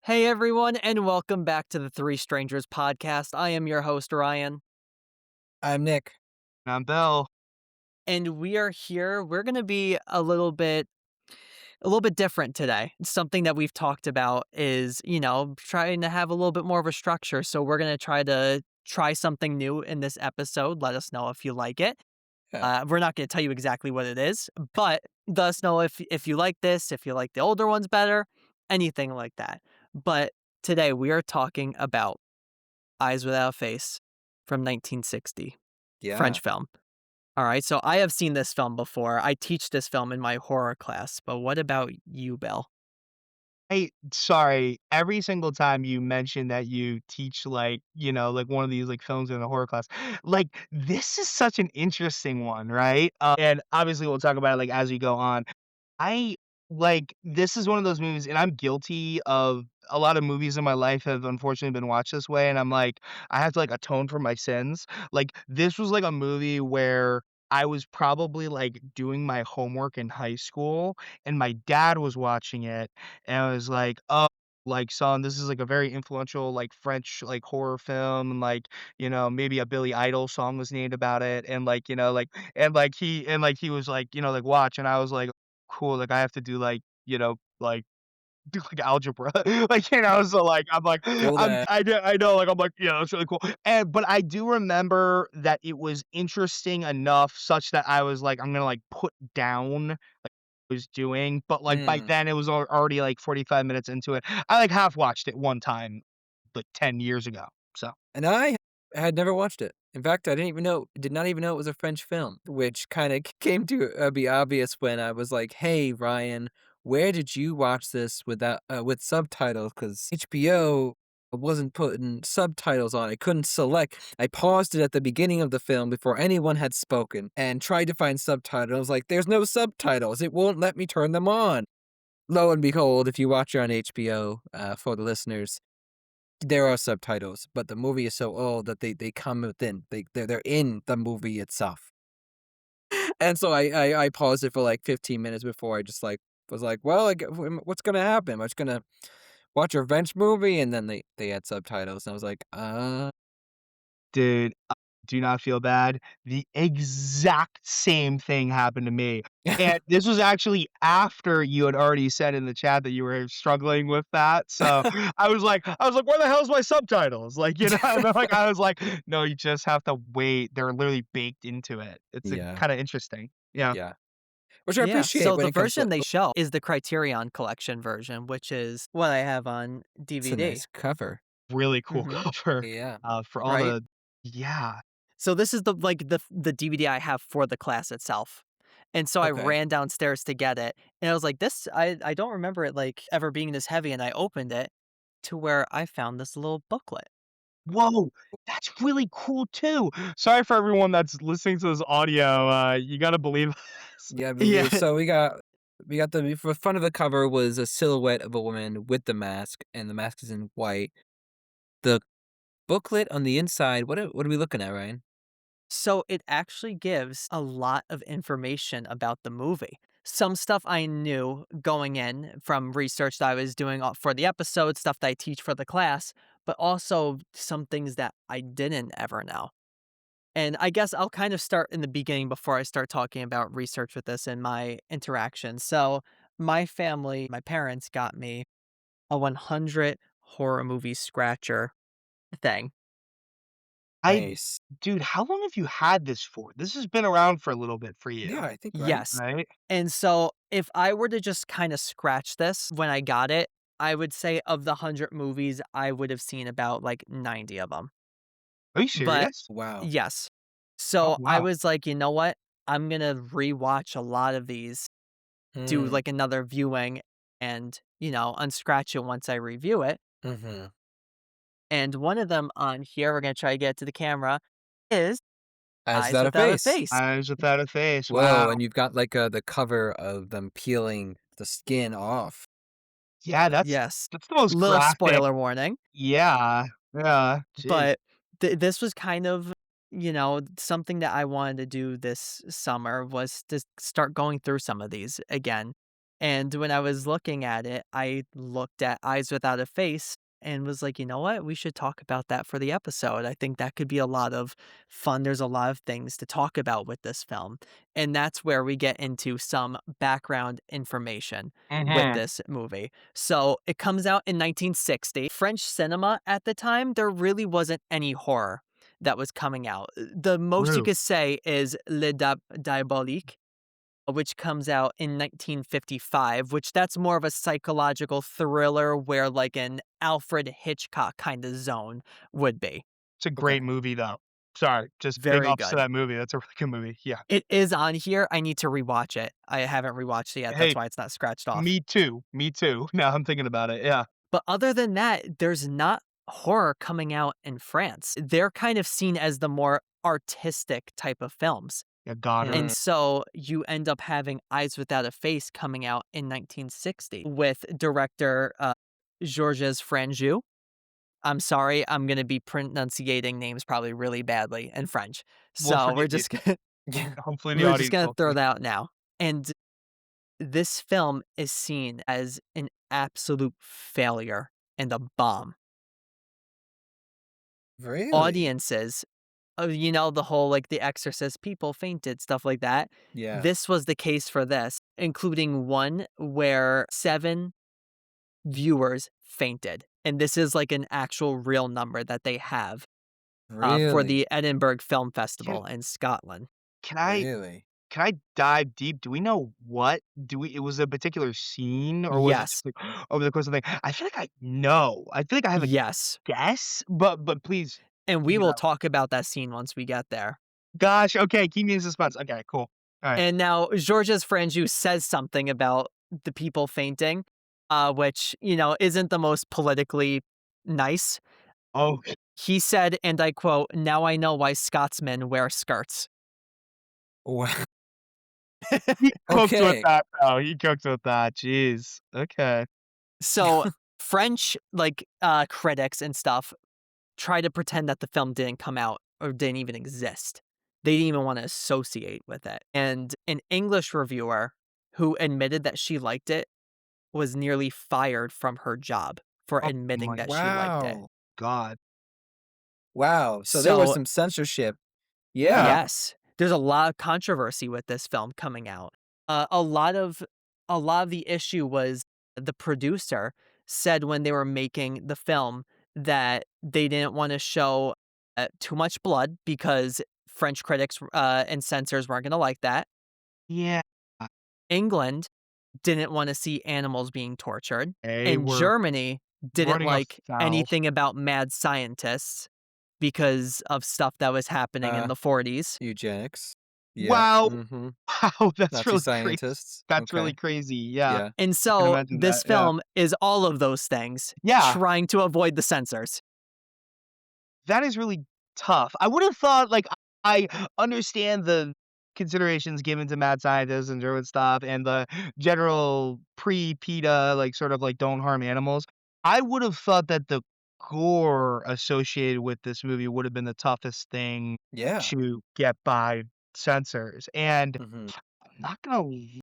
Hey everyone, and welcome back to the Three Strangers podcast. I am your host, Ryan, I'm Nick. I'm Bill. and we are here. We're going to be a little bit different today. Something that we've talked about is, trying to have a little bit more of a structure. So we're going to try something new in this episode. Let us know if you like it. Yeah. We're not going to tell you exactly what it is, but let us know if you like this, if you like the older ones better, anything like that. But today we are talking about Eyes Without a Face from 1960, Yeah. French film. All right, so I have seen this film before. I teach this film in my horror class, but what about you, Bill? Hey, sorry, every single time you mention that you teach, like one of these, like, films in a horror class, like, this is such an interesting one, right? And obviously, we'll talk about it, like, as we go on. I this is one of those movies and I'm guilty of a lot of movies in my life have unfortunately been watched this way, and I'm like, I have to, like, atone for my sins. Like, this was, like, a movie where I was probably, like, doing my homework in high school, and my dad was watching it, and I was like, "Oh, like, son, this is, like, a very influential, like, French, like, horror film, and, like, maybe a Billy Idol song was named about it," and, he was like, like, "Watch," and I was like, cool, like, I have to do, like, do, like, algebra, so, like, I'm like, Feel that. I know, like, I'm like, "Yeah, that's really cool," but I do remember that it was interesting enough such that I was like, I'm gonna, like, put down, like, I was doing, but, like, by Mm. then, it was already, like, 45 minutes into it. I, like, half watched it one time, like, 10 years ago, so And I had never watched it. In fact, I did not even know it was a French film, which kinda came to, be obvious when I was like, "Hey, Ryan, where did you watch this without with subtitles? Because HBO wasn't putting subtitles on. I couldn't select. I paused it at the beginning of the film before anyone had spoken and tried to find subtitles. I was like, "There's no subtitles. It won't let me turn them on." Lo and behold, if you watch it on HBO, for the listeners, there are subtitles, but the movie is so old that they come within. They're in the movie itself. And so I paused it for like 15 minutes before I just like was like, well, like, what's gonna happen? I'm just gonna watch a revenge movie, and then they had subtitles, and I was like, dude, do not feel bad. The exact same thing happened to me, and this was actually after you had already said in the chat that you were struggling with that, so I was like, "Where the hell's my subtitles?" Like, and then, like, I was like, "No, you just have to wait. They're literally baked into it." It's, yeah, kinda interesting. Yeah. yeah, which I Yeah, appreciate so when the it comes to version they show is the Criterion Collection version, which is what I have on it's a DVD. nice cover. Really cool Mhm. cover, Yeah. for all Right? the yeah. So this is the DVD I have for the class itself. And so I Okay. ran downstairs to get it, and I was like, "This I don't remember it, like, ever being this heavy," and I opened it to where I found this little booklet. Whoa, that's really cool too. Sorry for everyone that's listening to this audio, you gotta believe us. Yeah, Yeah. so we got the front of the cover was a silhouette of a woman with the mask, and the mask is in white. The booklet on the inside, what are we looking at, Ryan? So it actually gives a lot of information about the movie. Some stuff I knew going in from research that I was doing for the episode, stuff that I teach for the class, but also some things that I didn't ever know. And I guess I'll kind of start in the beginning before I start talking about research with this and my interaction. So, my family, my parents got me a 100 horror movie scratcher thing. I Nice. dude, how long have you had this for? This has been around for a little bit for Yeah, you, I think right. Yes. right? And so if I were to just kind of scratch this when I got it, I would say of the 100 movies, I would have seen about like 90 of them. Are you But serious? Wow. yes. Oh, So I wow. was like, you know what? I'm going to rewatch a lot of these, do Mm, like another viewing and, unscratch it once I review it. mhm. And one of them on here, we're going to try to get to the camera, is Eyes Eyes Without a Without a Face. Face. Eyes without a face, Whoa, wow. and you've got, like, the cover of them peeling the skin off. Yeah, Yes. that's the most Little graphic spoiler warning. yeah, yeah, jeez. But this was kind of, something that I wanted to do this summer was to start going through some of these again And when I was looking at it, I looked at Eyes Without a Face and was like, you know what? We should talk about that for the episode. I think that could be a lot of fun. There's a lot of things to talk about with this film. And that's where we get into some background information with Mhm. this movie. So it comes out in 1960. French cinema at the time, there really wasn't any horror that was coming out. The most you True. could say is Diabolique, which comes out in 1955, which that's more of a psychological thriller where like an Alfred Hitchcock kind of zone would be. It's a Okay. great movie, though. Sorry, just big Very ups to good. that movie. That's a really good movie. Yeah. It is on here. I need to rewatch it. I haven't rewatched it yet. That's Hey, why it's not scratched off. me too. Me too. Now I'm thinking about it. Yeah. But other than that, there's not horror coming out in France. They're kind of seen as the more artistic type of films. Yeah, Goddard. And Mm, so you end up having Eyes Without a Face coming out in 1960 with director Georges Franju. I'm sorry, I'm going to be pronunciating names probably really badly in French. We'll So forgive you. yeah. Hopefully the we're just audience going to will throw too. that out now. And this film is seen as an absolute failure and a bomb. Really? Audiences, the whole like The Exorcist, people fainted, stuff like that. Yeah. This was the case for this, including one where 7 viewers fainted. And this is like an actual real number that they have for Really? the Edinburgh Film Yeah. Festival in Scotland. Can I Really? can I dive deep? Do we know what do we it was a particular scene or was it Yes. just like over the course of the thing? I feel like I know. I feel like I have a Yes. guess, but please And we leave it will out. talk about that scene once we get there. Gosh, okay, keep me in suspense. Okay, cool. Alright. And now Georges Franju says something about the people fainting, which, isn't the most politically nice. Oh, He said, and I quote, "Now I know why Scotsmen wear skirts." Wow. he cooked with Okay. that, though. He cooked with that. Jeez. Okay. So French, like, critics and stuff try to pretend that the film didn't come out or didn't even exist. They didn't even want to associate with it. And an English reviewer who admitted that she liked it was nearly fired from her job for Oh admitting my that she liked it. Wow. god. Wow. So there was So, some censorship. Yeah. Yeah. yes, there's a lot of controversy with this film coming out. A lot of the issue was the producer said when they were making the film that they didn't want to show too much blood because French critics and censors weren't going to like that. Yeah. England didn't want to see animals being tortured, They and were Germany didn't running like afoul. anything about mad scientists because of stuff that was happening in Uh, the 40s. eugenics. Yeah. Wow. Mhm. Wow, that's Nazi really crazy. scientists. That's really Okay. crazy. Yeah. Yeah. And I can so imagine this that. Yeah. film is all of those things, Yeah. trying to avoid the censors. That is really tough. I would have thought, like, I understand the considerations given to mad scientists and German stuff and the general pre-PETA, like, sort of, like, don't harm animals. I would have thought that the gore associated with this movie would have been the toughest thing Yeah. to get by censors, and Mhm. I'm not gonna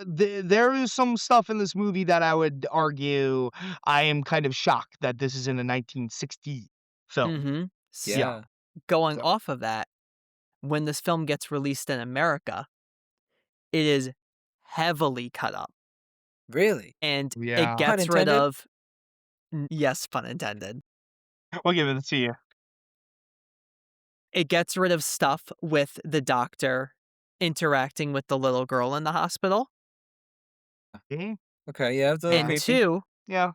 there is some stuff in this movie that I would argue I am kind of shocked that this is in a 1960 film. Mhm. S Yeah, Yeah. Going so off of that, when this film gets released in America, it is heavily cut up, Really? and it yeah. Pun gets rid intended? of yes, pun intended. We'll give it to you. It gets rid of stuff with the doctor interacting with the little girl in the hospital, Mhm, Okay, yeah, it's a little and yeah, creepy. 2, yeah.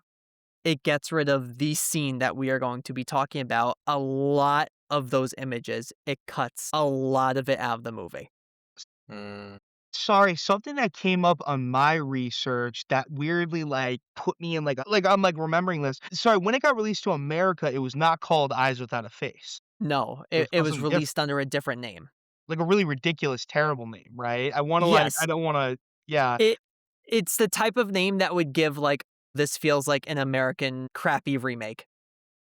it gets rid of the scene that we are going to be talking about. A lot of those images, it cuts a lot of it out of the movie. Mm, Sorry, something that came up on my research that weirdly, like, put me in, I'm, like, remembering this. Sorry, when it got released to America, it was not called Eyes Without a Face. No, It it was it called was something different, released under a different name. like a really ridiculous, terrible name, right? I Yes, don't wanna yeah. it it's the type of name that would give, like, this feels like an American crappy remake.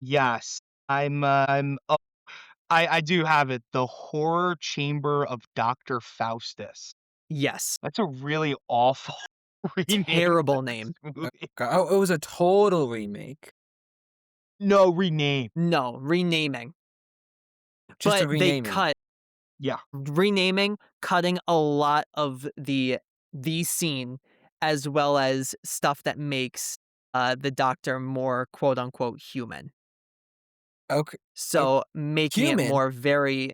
Yes. I'm I do have it, The Horror Chamber of Doctor Faustus. Yes. That's a really awful, Rename Terrible this name. movie. Oh, it was a total remake. No, rename. No, renaming. Just a But they renaming. cut Yeah. renaming, cutting a lot of the scene, as well as stuff that makes, the Doctor more quote unquote "human." Okay. Oh, So, making it human? more very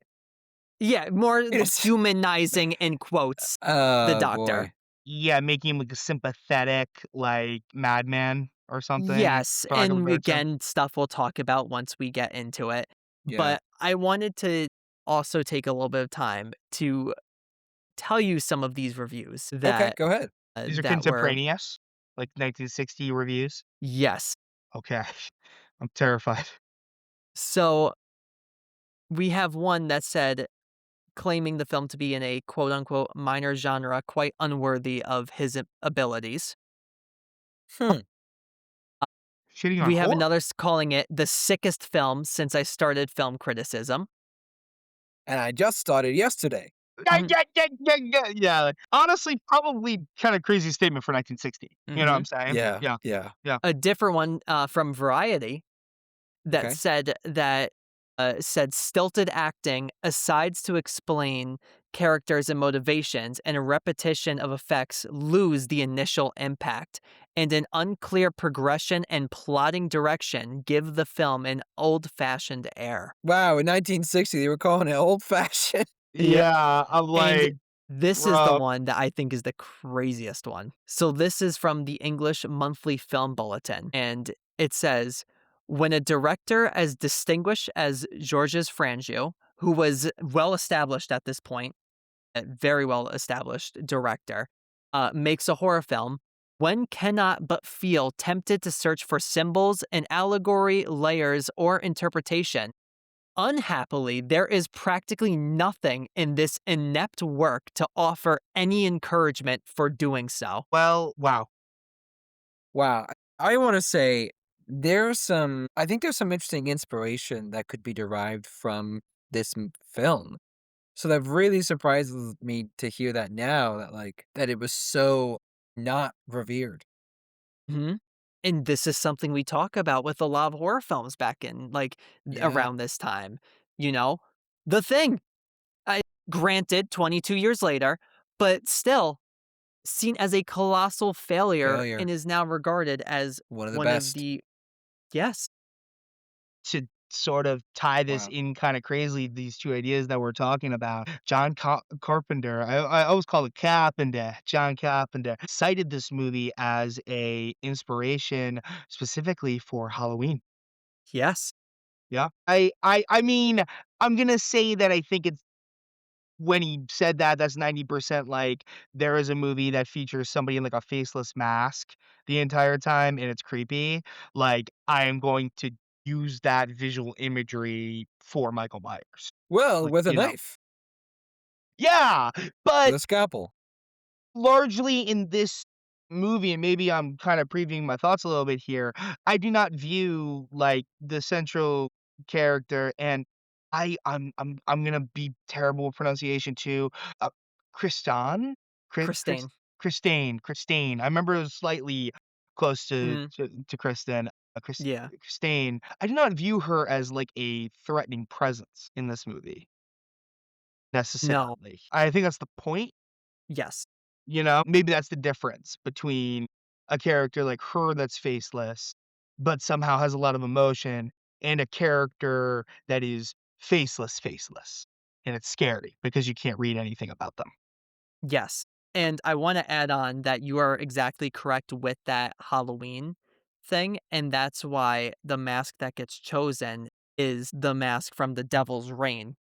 yeah, more It's humanizing in quotes, the oh, Doctor. boy. Yeah, making him, like, a sympathetic, like, madman or something, Yes, for lack of a and better term. again, stuff we'll talk about once we get into it, Yeah. but I wanted to also take a little bit of time to tell you some of these reviews Okay, go ahead. These are that were contemporaneous? Like 1960 reviews? yes. Okay. I'm terrified. So, we have one that said, claiming the film to be in a quote unquote "minor genre quite unworthy of his abilities." Hmm, Shitting on We have horror. another calling it "the sickest film since I started film criticism." and I just started yesterday. Yeah, Mhm, yeah, yeah, yeah, yeah, yeah, like, honestly, probably kinda crazy statement for 1960. You know what I'm mhm. saying? Yeah, Yeah, yeah. yeah. A different one, from Variety that Okay. said stilted acting, asides to explain characters and motivations, and a repetition of effects lose the initial impact, and an unclear progression and plotting direction give the film an old-fashioned air. Wow, in 1960, they were calling it old-fashioned. Yep. Yeah, I'm And like, this is the "Bro." one that I think is the craziest one. So this is from the English Monthly Film Bulletin, and it says, "When a director as distinguished as Georges Franju, who was well established at this point, a very well established director, makes a horror film, one cannot but feel tempted to search for symbols and allegory, layers, or interpretation. Unhappily, there is practically nothing in this inept work to offer any encouragement for doing so." Well, wow. Wow. I wanna say I think there's some interesting inspiration that could be derived from this film. So that really surprises me to hear that now that, like, that it was so not revered. Mhm. And this is something we talk about with a lot of horror films back in, like, Yeah. around this time, you know? The Thing, I granted 22 years later, but still seen as a colossal failure Failure. and is now regarded as One of the one of best. the yes, To sort of tie this Wow. in kinda crazily, these 2 ideas that we're talking about, John Carpenter, I always call it Carpenter, John Carpenter, cited this movie as a inspiration specifically for Halloween. yes, Yeah. I mean, I'm gonna say that I think it's when he said that, that's 90% like, there is a movie that features somebody in, like, a faceless mask the entire time, and it's creepy. Like, I am going to use that visual imagery for Michael Myers. Well, Like, with a you know. knife, Yeah, with but a scalpel. largely in this movie, and maybe I'm kind of previewing my thoughts a little bit here, I do not view, like, the central character, and I'm gonna be terrible with pronunciation too, uh, Kristan? Christine. Christine. I remember it was slightly close Mhm, to Kristen, yeah. Christine. I do not view her as, like, a threatening presence in this movie, No, necessarily. I think that's the point. yes, You know, maybe that's the difference between a character like her that's faceless, but somehow has a lot of emotion, and a character that is faceless. And it's scary because you can't read anything about them. yes, and I wanna add on that you are exactly correct with that Halloween thing, and that's why the mask that gets chosen is the mask from The Devil's Reign.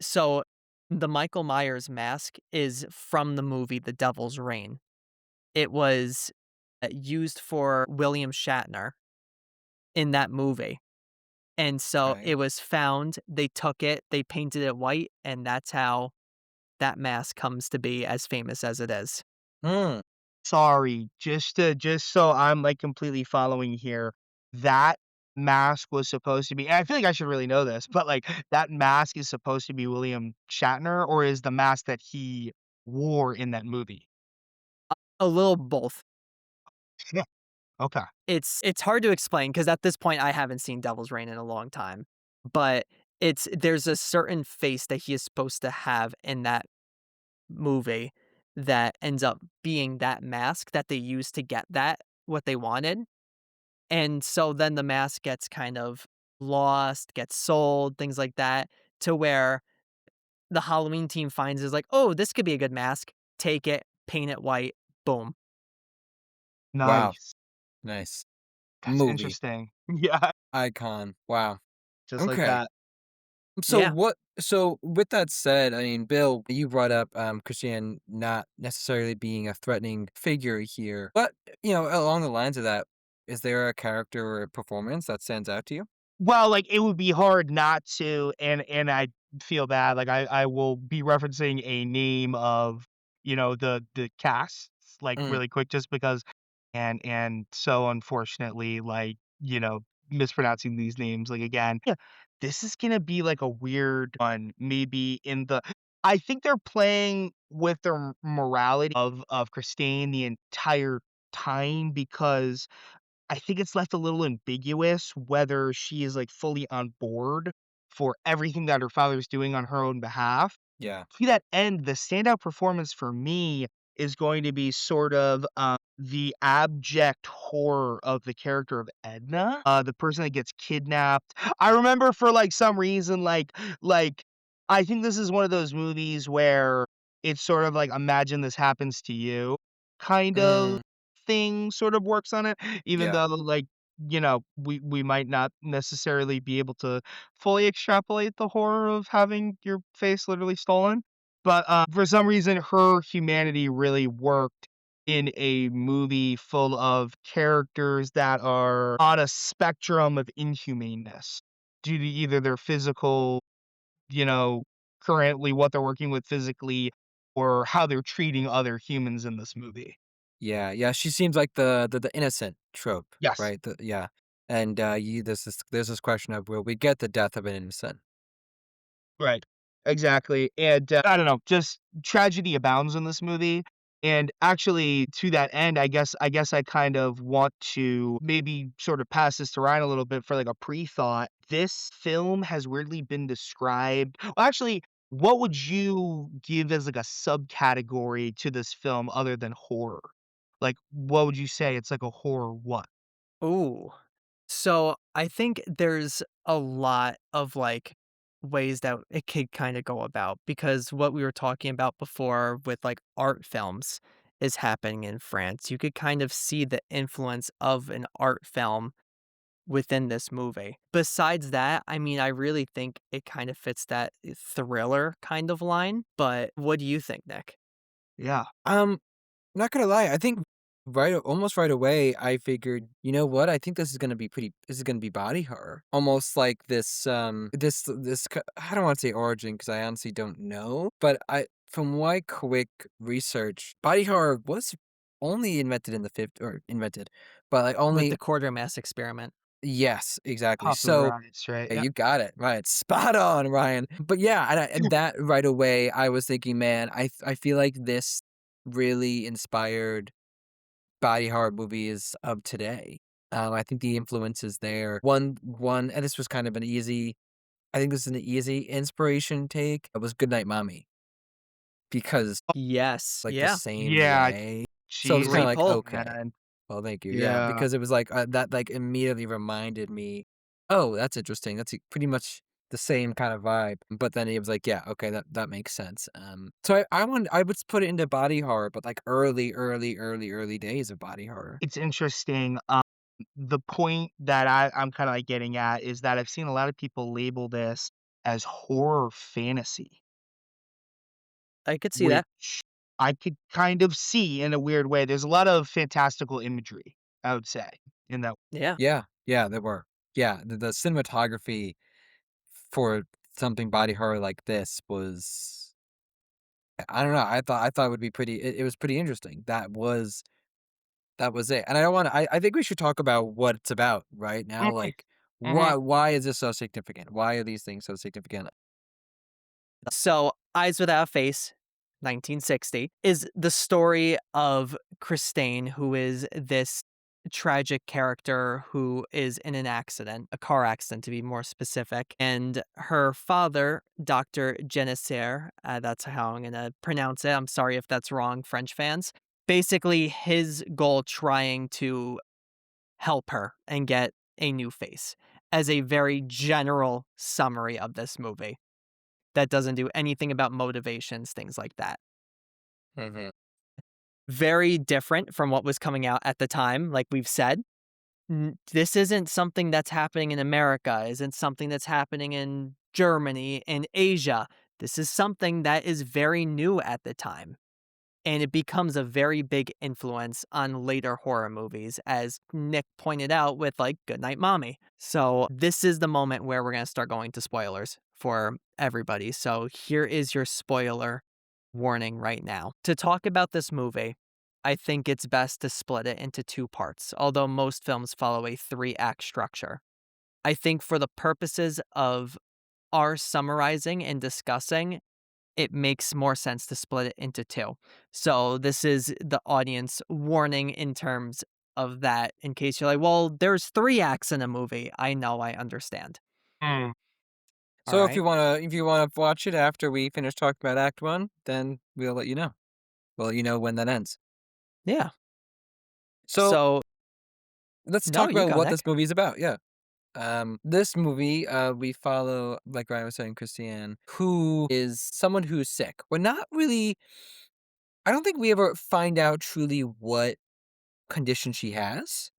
So, the Michael Myers mask is from the movie The Devil's Reign. It was, used for William Shatner in that movie, and so Okay. it was found, they took it, they painted it white, and that's how that mask comes to be as famous as it is. Hmm. Sorry, just so I'm, like, completely following here, that mask was supposed to be, and I feel like I should really know this, but, like, that mask is supposed to be William Shatner, or is the mask that he wore in that movie? A little both. Yeah, okay. It's hard to explain because at this point, I haven't seen Devil's Reign in a long time, but there's a certain face that he is supposed to have in that movie that ends up being that mask that they used to get what they wanted, and so then the mask gets kind of lost, gets sold, things like that, to where the Halloween team finds is like, "Oh, this could be a good mask. Take it, paint it white, boom." Wow, Nice. nice. That's Movie, interesting. Yeah, icon, wow. just like Okay. that. So Yeah. what so with that said, I mean, Bill, you brought up Christiane not necessarily being a threatening figure here. But, along the lines of that, is there a character or a performance that stands out to you? Well, like, it would be hard not to, and I feel bad, like, I will be referencing a name of, the cast, like, Mm, really quick just because and so unfortunately, like, mispronouncing these names, like, again. Yeah, this is gonna be, like, a weird one, maybe in the I think they're playing with the morality of Christine the entire time because I think it's left a little ambiguous whether she is, like, fully on board for everything that her father's doing on her own behalf. yeah. To that end, the standout performance for me is going to be sort of, the abject horror of the character of Edna, the person that gets kidnapped. I remember for, like, some reason, like, I think this is one of those movies where it's sort of like, "Imagine this happens to you," kind of Mm, thing sort of works on it, even yeah. though, like, we might not necessarily be able to fully extrapolate the horror of having your face literally stolen. But, for some reason, her humanity really worked in a movie full of characters that are on a spectrum of inhumaneness due to either their physical, you know, currently what they're working with physically or how they're treating other humans in this movie. Yeah, yeah, she seems like the innocent trope, Yes. right? Yeah. And there's this question of will we get the death of an innocent? Right. Exactly, and, I don't know, just tragedy abounds in this movie, and actually, to that end, I guess I kind of want to maybe sort of pass this to Ryan a little bit for, like, a pre-thought. This film has weirdly been described well, actually, what would you give as, like, a subcategory to this film other than horror? Like, what would you say? It's like a horror what? Ooh. So, I think there's a lot of, like, ways that it could kinda go about because what we were talking about before with, like, art films is happening in France. You could kind of see the influence of an art film within this movie. Besides that, I mean, I really think it kind of fits that thriller kind of line, but what do you think, Nick? Yeah. Um, Not gonna lie, I think almost right away, I figured, you know what? I think this is gonna be body horror. Almost like I don't want to say origin because I honestly don't know, but from my quick research, body horror was only invented in the fifth or invented, but like With only the quarter mass experiment. yes, exactly. So Popularized, right? yeah, Yeah. you got it right, spot on, Ryan. But yeah, and that right away, I was thinking, man, I feel like this really inspired body horror movies of today. I think the influence is there. And this was kind of an easy. I think this is an easy inspiration take. It was Goodnight Mommy because Yes. like the Yeah. same Yeah, way. So it was kind of Great Jesus, like pull. okay, man. well, thank you. Yeah, Yeah. because it was like that like immediately reminded me. Oh, that's interesting. That's pretty much the same kind of vibe. But then it was like, yeah, okay, that makes sense. So I would put it into body horror, but like early days of body horror. It's interesting, the point that I'm kinda, like, getting at is that I've seen a lot of people label this as horror fantasy, I could see that. which I could kind of see in a weird way. There's a lot of fantastical imagery, I would say, in that. Yeah. Yeah, yeah, there were. Yeah, the cinematography for something body horror like this was I don't know, I thought it would be it was pretty interesting. That was it, and I don't wanna I think we should talk about what it's about right now, Mhm, like, mhm. why is this so significant? Why are these things so significant? So, Eyes Without a Face, 1960, is the story of Christine, who is this tragic character who is in an accident, a car accident to be more specific. And her father, Dr. Geneser, that's how I'm going to pronounce it. I'm sorry if that's wrong, French fans. Basically, his goal trying to help her and get a new face, as a very general summary of this movie that doesn't do anything about motivations, things like that. Mhm. Very different from what was coming out at the time, like we've said. This isn't something that's happening in America, isn't something that's happening in Germany, in Asia. This is something that is very new at the time. And it becomes a very big influence on later horror movies, as Nick pointed out with like Goodnight Mommy. So, this is the moment where we're going to start going to spoilers for everybody. So, here is your spoiler warning right now. To talk about this movie, I think it's best to split it into two parts, although most films follow a three-act structure. I think for the purposes of our summarizing and discussing, it makes more sense to split it into two. So this is the audience warning in terms of that, in case you're like, well, there's three acts in a movie. I know, I understand. Mm. All So right. if you wanna watch it after we finish talking about Act 1, then we'll let you know. We'll let you know when that ends. Yeah. So, So, let's no, talk you about go, what this Nick. movie is about, yeah. This movie, we follow, like Ryan was saying, Christiane, who is someone who's sick. We're not really I don't think we ever find out truly what condition she has.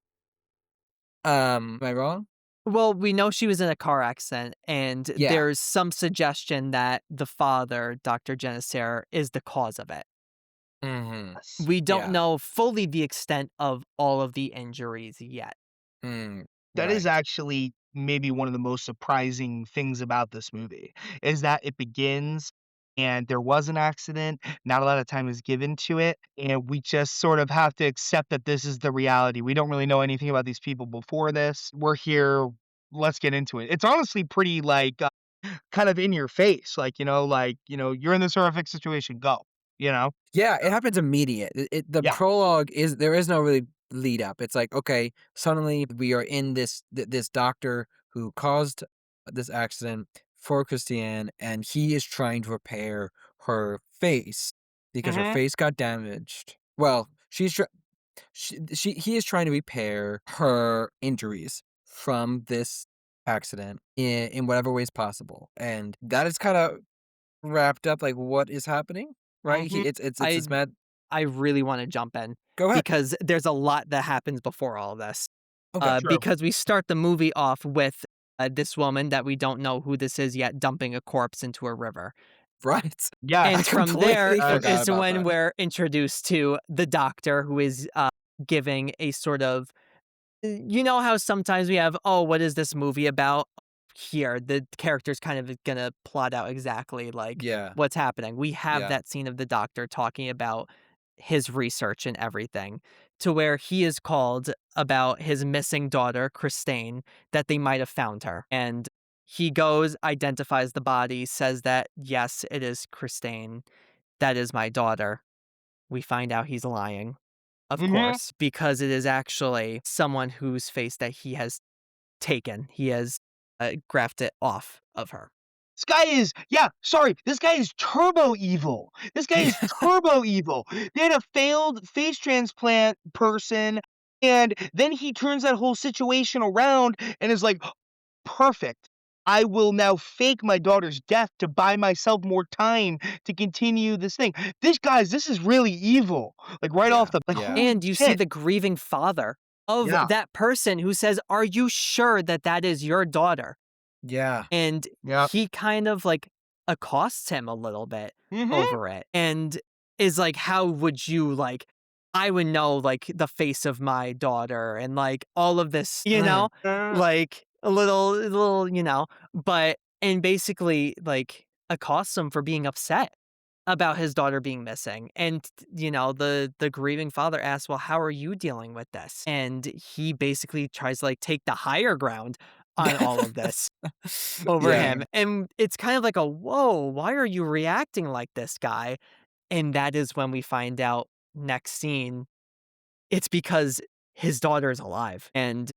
Am I wrong? Well, we know she was in a car accident, and Yeah. there's some suggestion that the father, Dr. Genesaire, is the cause of it. Mhm. Yes. We don't Yeah. know fully the extent of all of the injuries yet. Mm. That is Right. actually maybe one of the most surprising things about this movie, is that it begins and there was an accident, not a lot of time is given to it, and we just sort of have to accept that this is the reality. We don't really know anything about these people before this. We're here, let's get into it. It's honestly pretty, like, kind of in your face, like, "You're in this horrific situation, go," you know? Yeah, it happens immediate. The Yeah. prologue is there is no really lead up. It's like, okay, suddenly we are in this doctor who caused this accident for Christiane, and he is trying to repair her face because her Mhm, face got damaged. Well, he is trying to repair her injuries from this accident in whatever ways possible, and that is kind of wrapped up like what is happening, right? mhm. It's I this mad. I really wanna jump in Go ahead. because there's a lot that happens before all of this. Okay. True. Because we start the movie off with, this woman that we don't know who this is yet dumping a corpse into a river. Right. I And Yes. from there completely forgot is about when that. we're introduced to the doctor who is, giving a sort of you know how sometimes we have, "Oh, what is this movie about?" Here, the character's kind of gonna plot out exactly, like, Yeah, what's happening. We have yeah. that scene of the doctor talking about his research and everything, to where he is called about his missing daughter, Christine, that they might have found her, and he goes, identifies the body, says that, "Yes, it is Christine. That is my daughter." We find out he's lying. Of Mhm. course, because it is actually someone whose face that he has taken. He has, grafted off of her. This guy is yeah, sorry, this guy is turbo evil. This guy is Yeah. turbo evil. They had a failed face transplant person, and then he turns that whole situation around and is like, "Perfect. I will now fake my daughter's death to buy myself more time to continue this thing." This is really evil. Like, right off Yeah, the like, yeah, holy And you see shit. the grieving father of Yeah. that person who says, "Are you sure that that is your daughter?" yeah, And Yep. he kind of, like, accosts him a little bit Mhm. over it and is like, "How would you, like I would know, like, the face of my daughter," and, like, all of this, mhm, like, but and basically, like, accosts him for being upset about his daughter being missing, and, the grieving father asks, "Well, how are you dealing with this?" And he basically tries to, like, take the higher ground on all of this over yeah, him, and it's kind of like a, "Whoa, why are you reacting like this, guy?" And that is when we find out next scene, it's because his daughter is alive. And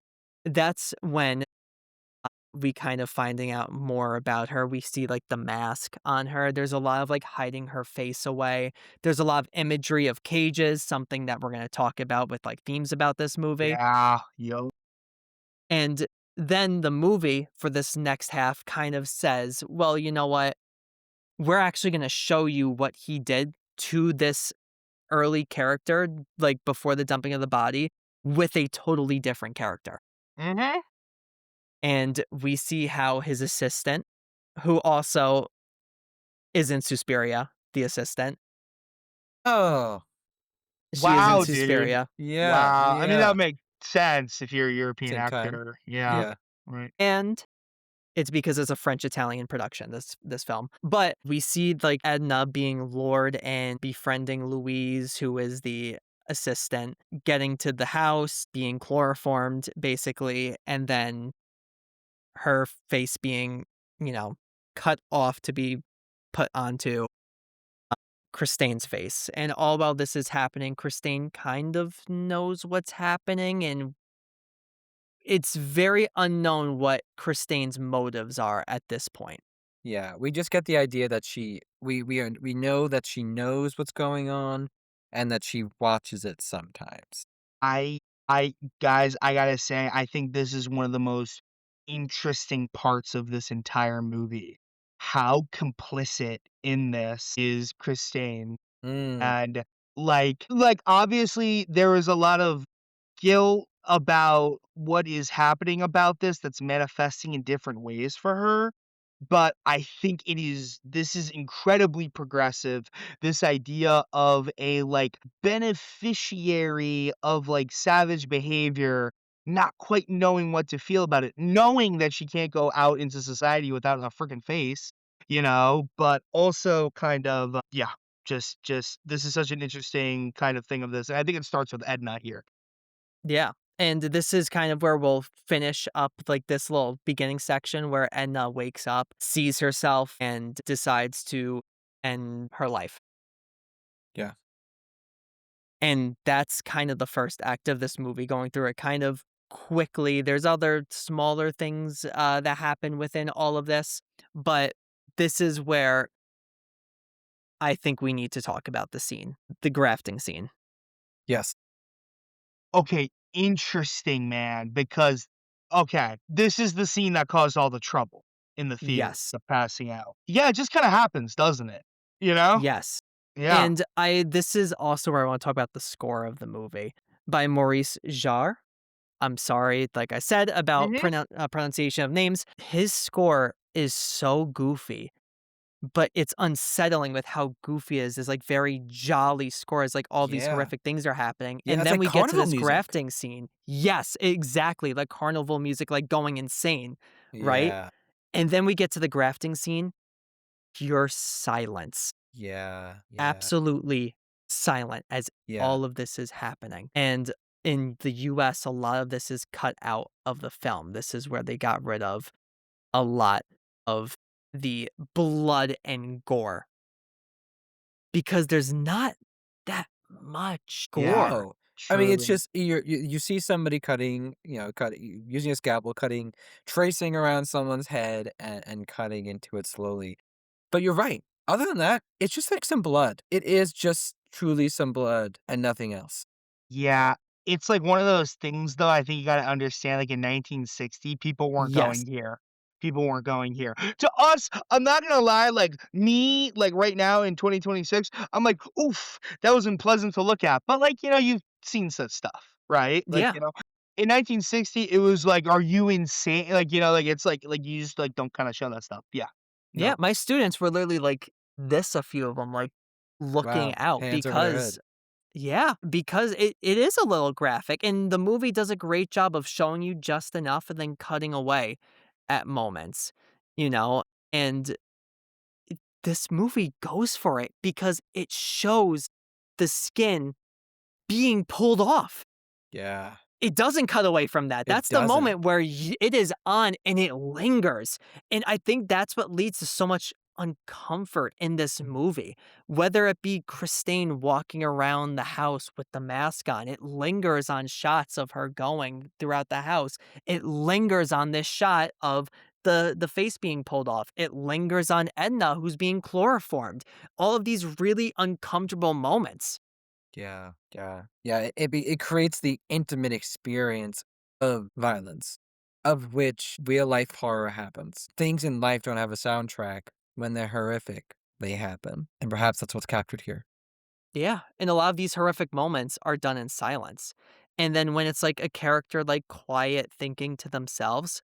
that's when we kind of finding out more about her. We see like the mask on her. There's a lot of like hiding her face away. There's a lot of imagery of cages, something that we're going to talk about with like themes about this movie. Yeah, yo. And then the movie for this next half kind of says, well, you know what? We're actually going to show you what he did to this early character, like before the dumping of the body, with a totally different character. Mhm. And we see how his assistant, who also is in Suspiria, the assistant, Oh, she is in Wow, dude. Suspiria, yeah, Wow. I mean, that yeah. would make sense if you're a European Same kind. actor. Yeah. Yeah. Right. and it's because it's a French-Italian production, this film. But we see, like, Edna being lured and befriending Louise, who is the assistant, getting to the house, being chloroformed, basically, and then her face being, you know, cut off to be put onto Christine's face. And all while this is happening, Christine kind of knows what's happening, and it's very unknown what Christine's motives are at this point. Yeah, we just get the idea that we know that she knows what's going on and that she watches it sometimes. I I guys, I gotta say, I think this is one of the most interesting parts of this entire movie. How complicit in this is Christine. Mm, And, obviously, there is a lot of guilt about what is happening about this that's manifesting in different ways for her, but I think this is incredibly progressive, this idea of a, beneficiary of, savage behavior, not quite knowing what to feel about it, knowing that she can't go out into society without a freaking face, but also kind of, yeah, just this is such an interesting kind of thing of this, and I think it starts with Edna here. Yeah. And this is kind of where we'll finish up like this little beginning section where Edna wakes up, sees herself, and decides to end her life. yeah. And that's kind of the first act of this movie, going through it kind of quickly. There's other smaller things that happen within all of this, but this is where I think we need to talk about the scene, the grafting scene. Yes. Okay, interesting, man, because okay, this is the scene that caused all the trouble in the theater, Yes. the passing out. Yeah, it just kinda happens, doesn't it? You know? Yes. Yeah. And this is also where I want to talk about the score of the movie by Maurice Jarre. I'm sorry, like I said, about Mhm. pronunciation of names. His score is so goofy, but it's unsettling with how goofy it is. It's like very jolly score as like all these Yeah. horrific things are happening. Yeah, And it's then like we get to carnival this music. grafting scene. Yes, exactly. Like carnival music, like going insane, right? Yeah. And then we get to the grafting scene, pure silence. Yeah. Yeah. Absolutely silent as Yeah. all of this is happening. And in the US, a lot of this is cut out of the film. This is where they got rid of a lot of the blood and gore because there's not that much Yeah, gore. No. I mean, it's truly. just you see somebody cutting, using a scalpel, cutting, tracing around someone's head and cutting into it slowly. But you're right. Other than that, it's just like some blood. It is just truly some blood and nothing else. Yeah, it's like one of those things, though, I think you gotta understand, like, in 1960, people weren't Yes. going here. People weren't going here. To us, I'm not gonna lie, like, me, like, right now in 2026, I'm like, "Oof, that was unpleasant to look at," but, you've seen such stuff, right? Yeah. In 1960, it was like, "Are you insane?" It's like, you just, don't kinda show that stuff. Yeah. Yeah. No. My students were literally like this, a few of them, like looking Wow. out Hands over their because head. yeah, because it is a little graphic, and the movie does a great job of showing you just enough and then cutting away at moments, you know? And this movie goes for it because it shows the skin being pulled off. Yeah. It doesn't cut away from that. It That's the doesn't. moment where it is on and it lingers. And I think that's what leads to so much uncomfort in this movie. Whether it be Christine walking around the house with the mask on, it lingers on shots of her going throughout the house. It lingers on this shot of the face being pulled off. It lingers on Edna who's being chloroformed. All of these really uncomfortable moments. Yeah, yeah. Yeah, it creates the intimate experience of violence, of which real life horror happens. Things in life don't have a soundtrack. When they're horrific, they happen, and perhaps that's what's captured here. Yeah, and a lot of these horrific moments are done in silence. And then when it's like a character like quiet thinking to themselves,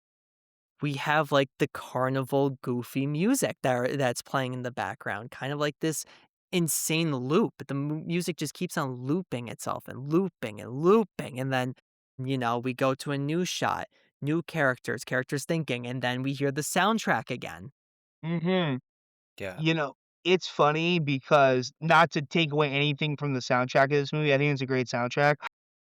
we have like the carnival goofy music that's playing in the background, kind of like this insane loop. The music just keeps on looping itself and looping and looping. And then, we go to a new shot, new characters, characters thinking, and then we hear the soundtrack again. Mhm. Yeah. You know, it's funny because not to take away anything from the soundtrack of this movie, I think it's a great soundtrack.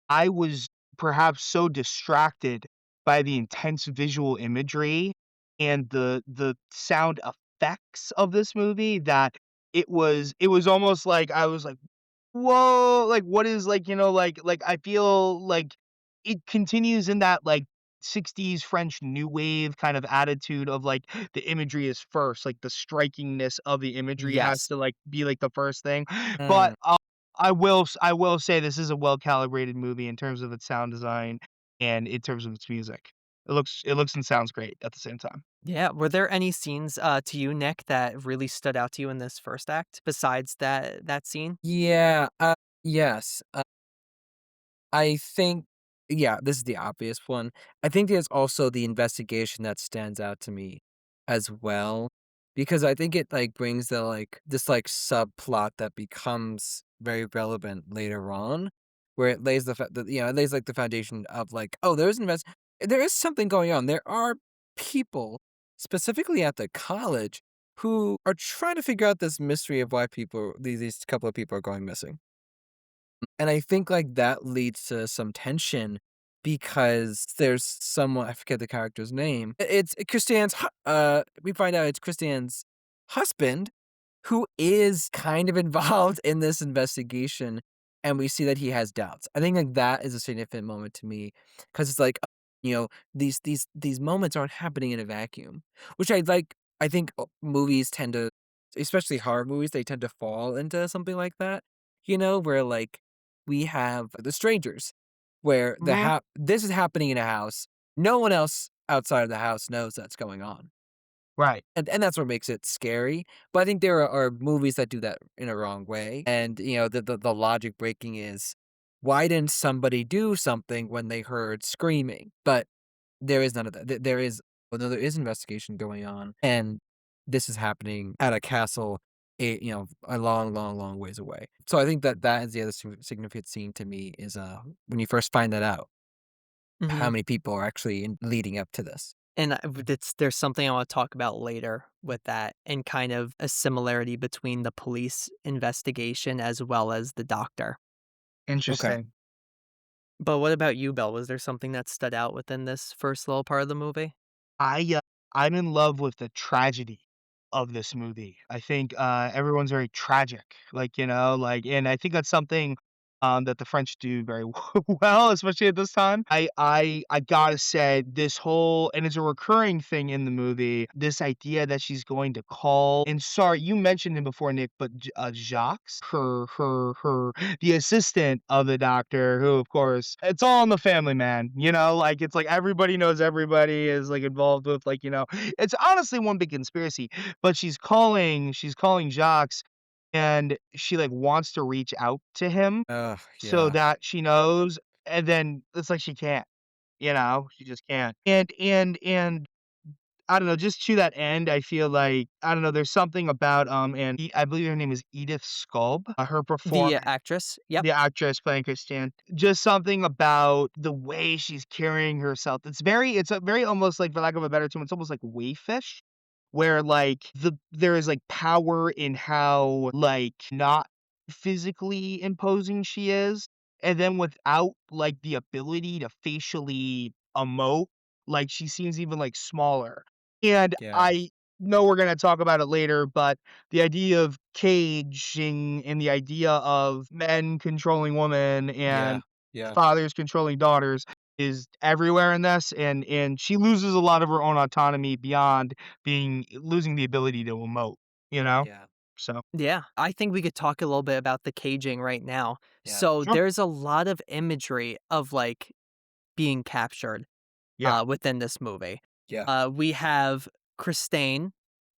I was perhaps so distracted by the intense visual imagery and the sound effects of this movie that it was almost like I was like, "Whoa," like, what is like, I feel like it continues in that, like, 60s French new wave kind of attitude of, like, the imagery is first, like, the strikingness of the imagery has Yes. to, like, be, like, the first thing, but, Mm. I will say this is a well-calibrated movie in terms of its sound design and in terms of its music. It looks and sounds great at the same time. Yeah. Were there any scenes to you, Nick, that really stood out to you in this first act besides that scene? Yeah, yes. I think yeah, this is the obvious one. I think there's also the investigation that stands out to me as well, because I think it, like, brings the, like this, like, subplot that becomes very relevant later on, where it lays it lays, like, the foundation of, like, "Oh, there is something going on. There are people, specifically at the college, who are trying to figure out this mystery of why these couple of people are going missing." And I think, like, that leads to some tension because there's someone I forget the character's name. It's we find out it's Christiane's husband who is kind of involved in this investigation, and we see that he has doubts. I think, like, that is a significant moment to me because it's like, these moments aren't happening in a vacuum, which I think, movies tend to especially horror movies, they tend to fall into something like that, where, like, we have The Strangers, where Mhm. this is happening in a house, no one else outside of the house knows that's going on. Right. And that's what makes it scary, but I think there are movies that do that in a wrong way, and, the logic breaking is, why didn't somebody do something when they heard screaming? But there is none of that. There is well, no, there is investigation going on, and this is happening at a castle, a long, long, long ways away. So I think that that is the other significant scene to me is, when you first find that out, how Mhm. many people are actually leading up to this. And there's something I wanna talk about later with that and kind of a similarity between the police investigation as well as the doctor. Okay. Interesting. But what about you, Bill? Was there something that stood out within this first little part of the movie? I, I'm in love with the tragedy of this movie. I think, everyone's very tragic, like, and I think that's something, that the French do very well, especially at this time. I gotta say this whole and it's a recurring thing in the movie, this idea that she's going to call and sorry, you mentioned him before, Nick, but Jacques, the assistant of the doctor who, of course it's all in the family, man, like, it's like everybody knows everybody is, like, involved with, like, it's honestly one big conspiracy, but she's calling Jacques, and she, like, wants to reach out to him Oh, so yeah. that she knows, and then it's like she can't, she just can't. And I don't know, just to that end, I feel like I don't know, there's something about, and I believe her name is Edith Sculp, her The performance actress? Yep. the actress playing Christiane. Just something about the way she's carrying herself. It's a very almost like, for lack of a better term, it's almost like wayfish, where, like, there is, like, power in how, like, not physically imposing she is, and then without, like, the ability to facially emote, like, she seems even, like, smaller. And Yeah. know we're gonna talk about it later, but the idea of caging and the idea of men controlling women Yeah, and yeah, fathers controlling daughters is everywhere in this, and she loses a lot of her own autonomy beyond being losing the ability to emote, you know? yeah, So, Yeah, I think we could talk a little bit about the caging right now. yeah, So sure. there's a lot of imagery of like being captured Yeah. within this movie. yeah, We have Christine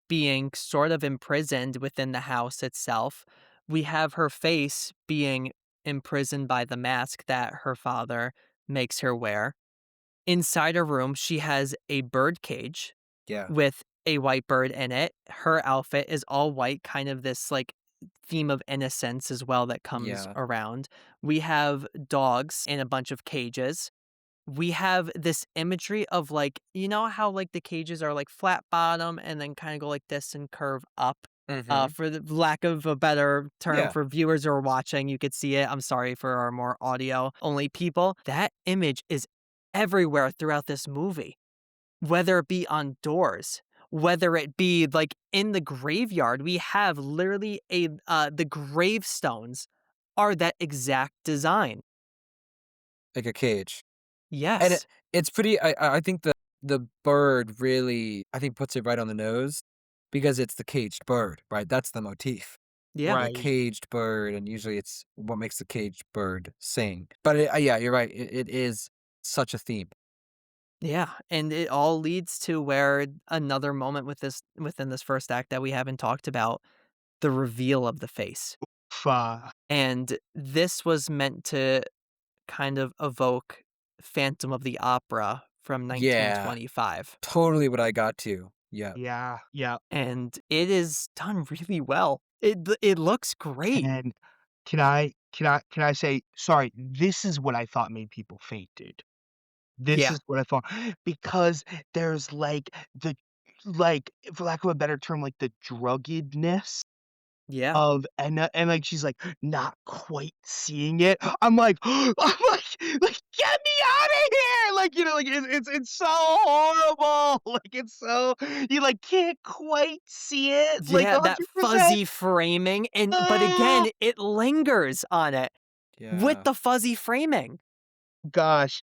being sort of imprisoned within the house itself. We have her face being imprisoned by the mask that her father makes her wear. Inside her room, she has a bird cage yeah, with a white bird in it. Her outfit is all white, kind of this like theme of innocence as well that comes yeah. around. We have dogs in a bunch of cages. We have this imagery of like, you know how like the cages are like flat bottom and then kind of go like this and curve up. Mhm. For the lack of a better term Yeah. for viewers who are watching, you could see it. I'm sorry for our more audio only people. That image is everywhere throughout this movie, whether it be on doors, whether it be like in the graveyard. We have literally the gravestones are that exact design. Like a cage. And Yes. it's pretty I think the bird really, I think, puts it right on the nose because it's the caged bird, right? That's the motif. Yeah. The Right. caged bird, and usually it's what makes the caged bird sing. But yeah, you're right. It is such a theme. Yeah, and it all leads to where another moment with this within this first act that we haven't talked about, the reveal of the face. Fa And this was meant to kind of evoke Phantom of the Opera from Yeah, 1925. totally what I got to. Yeah. Yeah, yeah. And it is done really well. It looks great. And can I say, sorry, this is what I thought made people faint, dude. This Yeah, is what I thought, because there's, like, for lack of a better term, like, the druggedness yeah. of and, like, she's, like, not quite seeing it. I'm like I'm "Get me out of here!" Like, like, it's so horrible, like, it's so you, like, can't quite see it, like, Yeah, that 100%. fuzzy framing, and but Ah! again, it lingers on it with Yeah. the fuzzy framing. Gosh.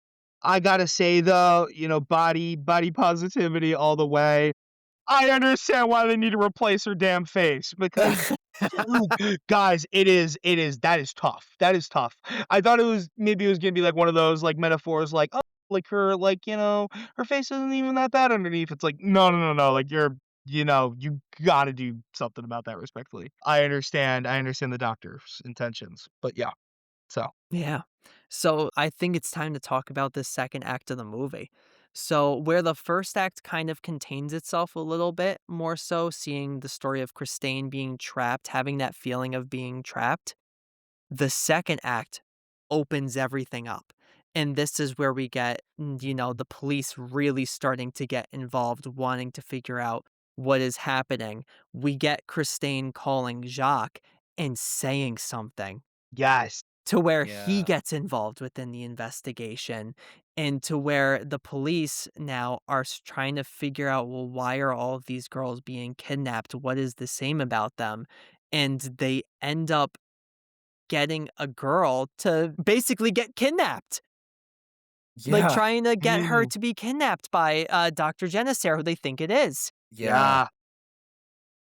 I gotta say though, body positivity all the way. I understand why they need to replace her damn face because dude, guys, it is that is tough. That is tough. I thought it was gonna be like one of those like metaphors like, oh, like her like, her face isn't even that bad underneath. It's like, no, no, no, no. Like you gotta do something about that respectfully. I understand the doctor's intentions. But yeah, so Yeah. So I think it's time to talk about the second act of the movie. So, where the first act kind of contains itself a little bit, more so seeing the story of Christine being trapped, having that feeling of being trapped, the second act opens everything up. And this is where we get, the police really starting to get involved, wanting to figure out what is happening. We get Christine calling Jacques and saying something yes. to where he Yeah. gets involved within the investigation, and to where the police now are trying to figure out, well, why are all of these girls being kidnapped? What is the same about them? And they end up getting a girl to basically get kidnapped, like Yeah. trying to get her Ew. to be kidnapped by Dr. Genesaire, who they think it is. Yeah. Yeah.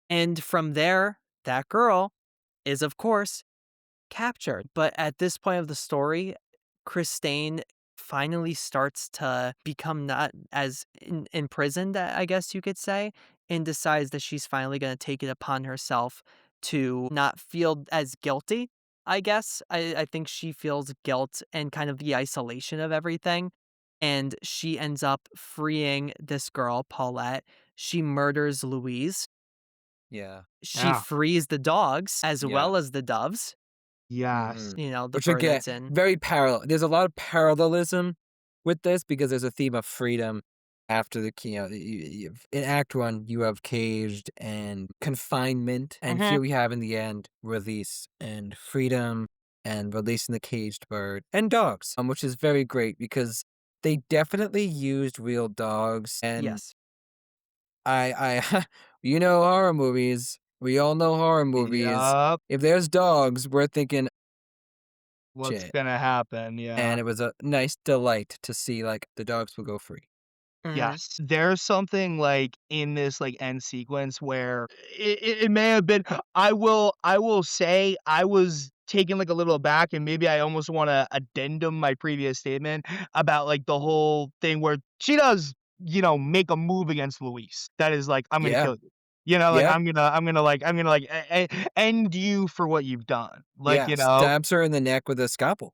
And from there, that girl is, of course, captured. But at this point of the story, Christine finally starts to become not as imprisoned, I guess you could say, and decides that she's finally going to take it upon herself to not feel as guilty. I guess I think she feels guilt and kind of the isolation of everything. And she ends up freeing this girl, Paulette. She murders Louise. Yeah. She Yeah. frees the dogs as Yeah. well as the doves, Yes. Mhm. the Which bird again, that's in. very parallel. There's a lot of parallelism with this because there's a theme of freedom after in Act 1, you have caged and confinement, and Mhm. here we have in the end release and freedom and releasing the caged bird and dogs, which is very great because they definitely used real dogs and Yes. I you know horror movies. We all know horror movies. Yup. If there's dogs, we're thinking What's shit. gonna happen? And Yeah. it was a nice delight to see, like, the dogs will go free. Mhm. Yes, there's something, like, in this, like, end sequence where it may have been I will say I was taken, like, a little aback, and maybe I almost wanna addendum my previous statement about, like, the whole thing where she does, make a move against Luis that is like, "I'm gonna Yeah. kill you." Like, Yep. I'm gonna, like, end you for what you've done. Like, Yeah, stabs her in the neck with a scalpel,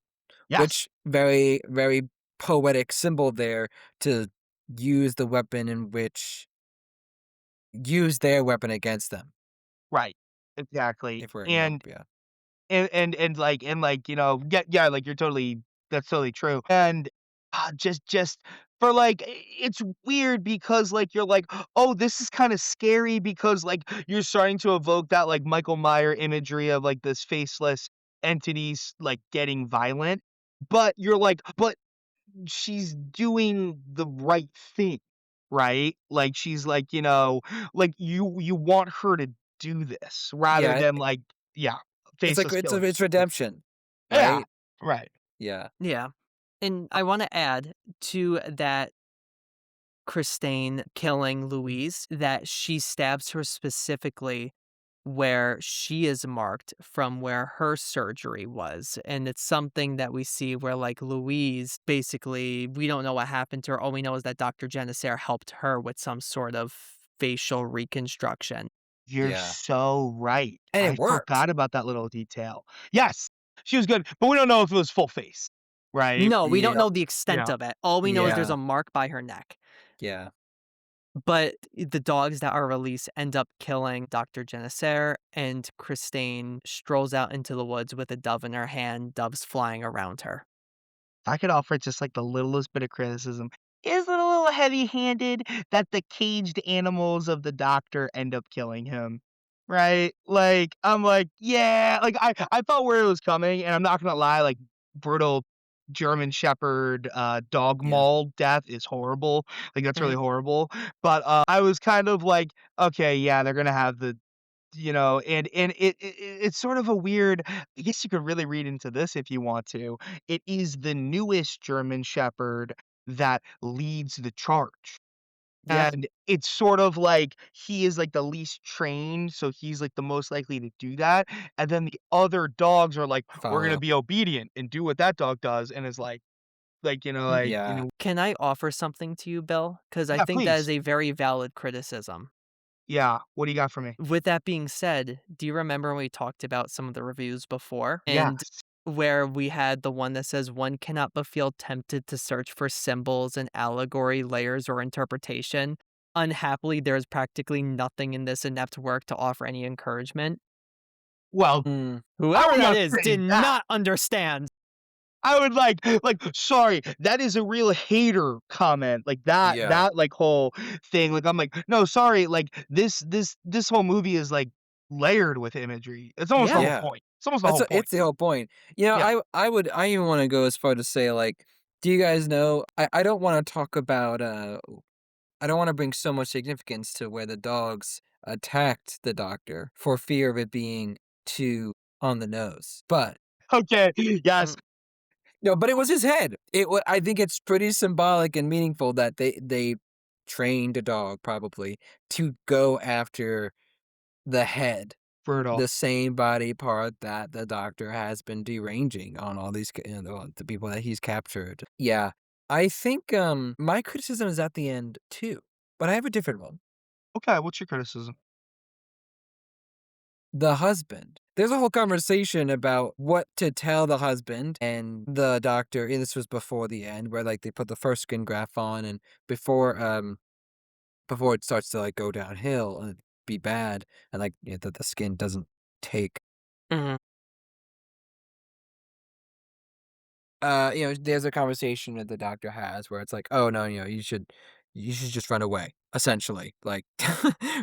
Yes, which very, very poetic symbol there to use the weapon in which use their weapon against them, right. Exactly, if we're and yeah. yeah, like, you're totally that's totally true, and, just for, like it's weird because, like, you're like, "Oh, this is kinda scary," because, like, you're starting to evoke that, like, Michael Meyer imagery of, like, this faceless entities, like, getting violent, but you're like, "But she's doing the right thing," right? Like, she's like, like, you want her to do this rather Yeah, than, like yeah, it's like faceless it's killers. redemption, Yeah, right? right. Yeah. Yeah. And I wanna add to that Christine killing Louise, that she stabs her specifically where she is marked from where her surgery was, and it's something that we see where, like, Louise, basically, we don't know what happened to her, all we know is that Dr. Genesaire helped her with some sort of facial reconstruction. You're Yeah. so right. And it I worked. forgot about that little detail. Yes, she was good, but we don't know if it was full face, right? No, we don't Yeah. know the extent Yeah. of it, all we know is there's Yeah. a mark by her neck. Yeah. But the dogs that are released end up killing Dr. Genesaire, and Christine strolls out into the woods with a dove in her hand, doves flying around her. I could offer just like the littlest bit of criticism. Is it a little heavy-handed that the caged animals of the doctor end up killing him? Right? Like, I'm like, yeah, like I felt where it was coming, and I'm not gonna lie, like brutal German Shepherd, dog Yeah. maul death is horrible. Like that's really Mhm. horrible. But I was kind of like, okay, yeah, they're gonna have the and it's sort of a weird I guess you could really read into this if you want to. It is the newest German Shepherd that leads the charge. Yeah. And it's sort of like he is like the least trained, so he's like the most likely to do that. And then the other dogs are like, we're gonna Follow. be obedient and do what that dog does. And is Yeah. Can I offer something to you, Bill? Because I yeah, think that is please. a very valid criticism. Yeah. What do you got for me? With that being said, do you remember when we talked about some of the reviews before? And Yes. where we had the one that says, "One cannot but feel tempted to search for symbols and allegory, layers, or interpretation. Unhappily, there is practically nothing in this inept work to offer any encouragement." Well, Mm. I Whoever would that not is say did that. not understand. I would sorry, that is a real hater comment, like, Yeah. like, whole thing, like, I'm like, "No, sorry, like, this whole movie is, like, layered with imagery." It's almost the Yeah. whole Yeah. point. It's almost the whole point. It's the whole point. Yeah. I even wanna go as far to say, like, do you guys know I don't wanna talk about, I don't wanna bring so much significance to where the dogs attacked the doctor for fear of it being too on the nose, but Okay, yes. Mm, no, but it was his head. I think it's pretty symbolic and meaningful that they trained a dog probably to go after the head, Brutal. the same body part that the doctor has been deranging on all these the people that he's captured. Yeah. I think, my criticism is at the end too, but I have a different one. Okay, what's your criticism? The husband. There's a whole conversation about what to tell the husband and the doctor, and this was before the end, where, like, they put the first skin graft on and before it starts to, like, go downhill and be bad and, like, the skin doesn't take mhm. there's a conversation that the doctor has where it's like, "Oh, no, you should just run away," essentially, like,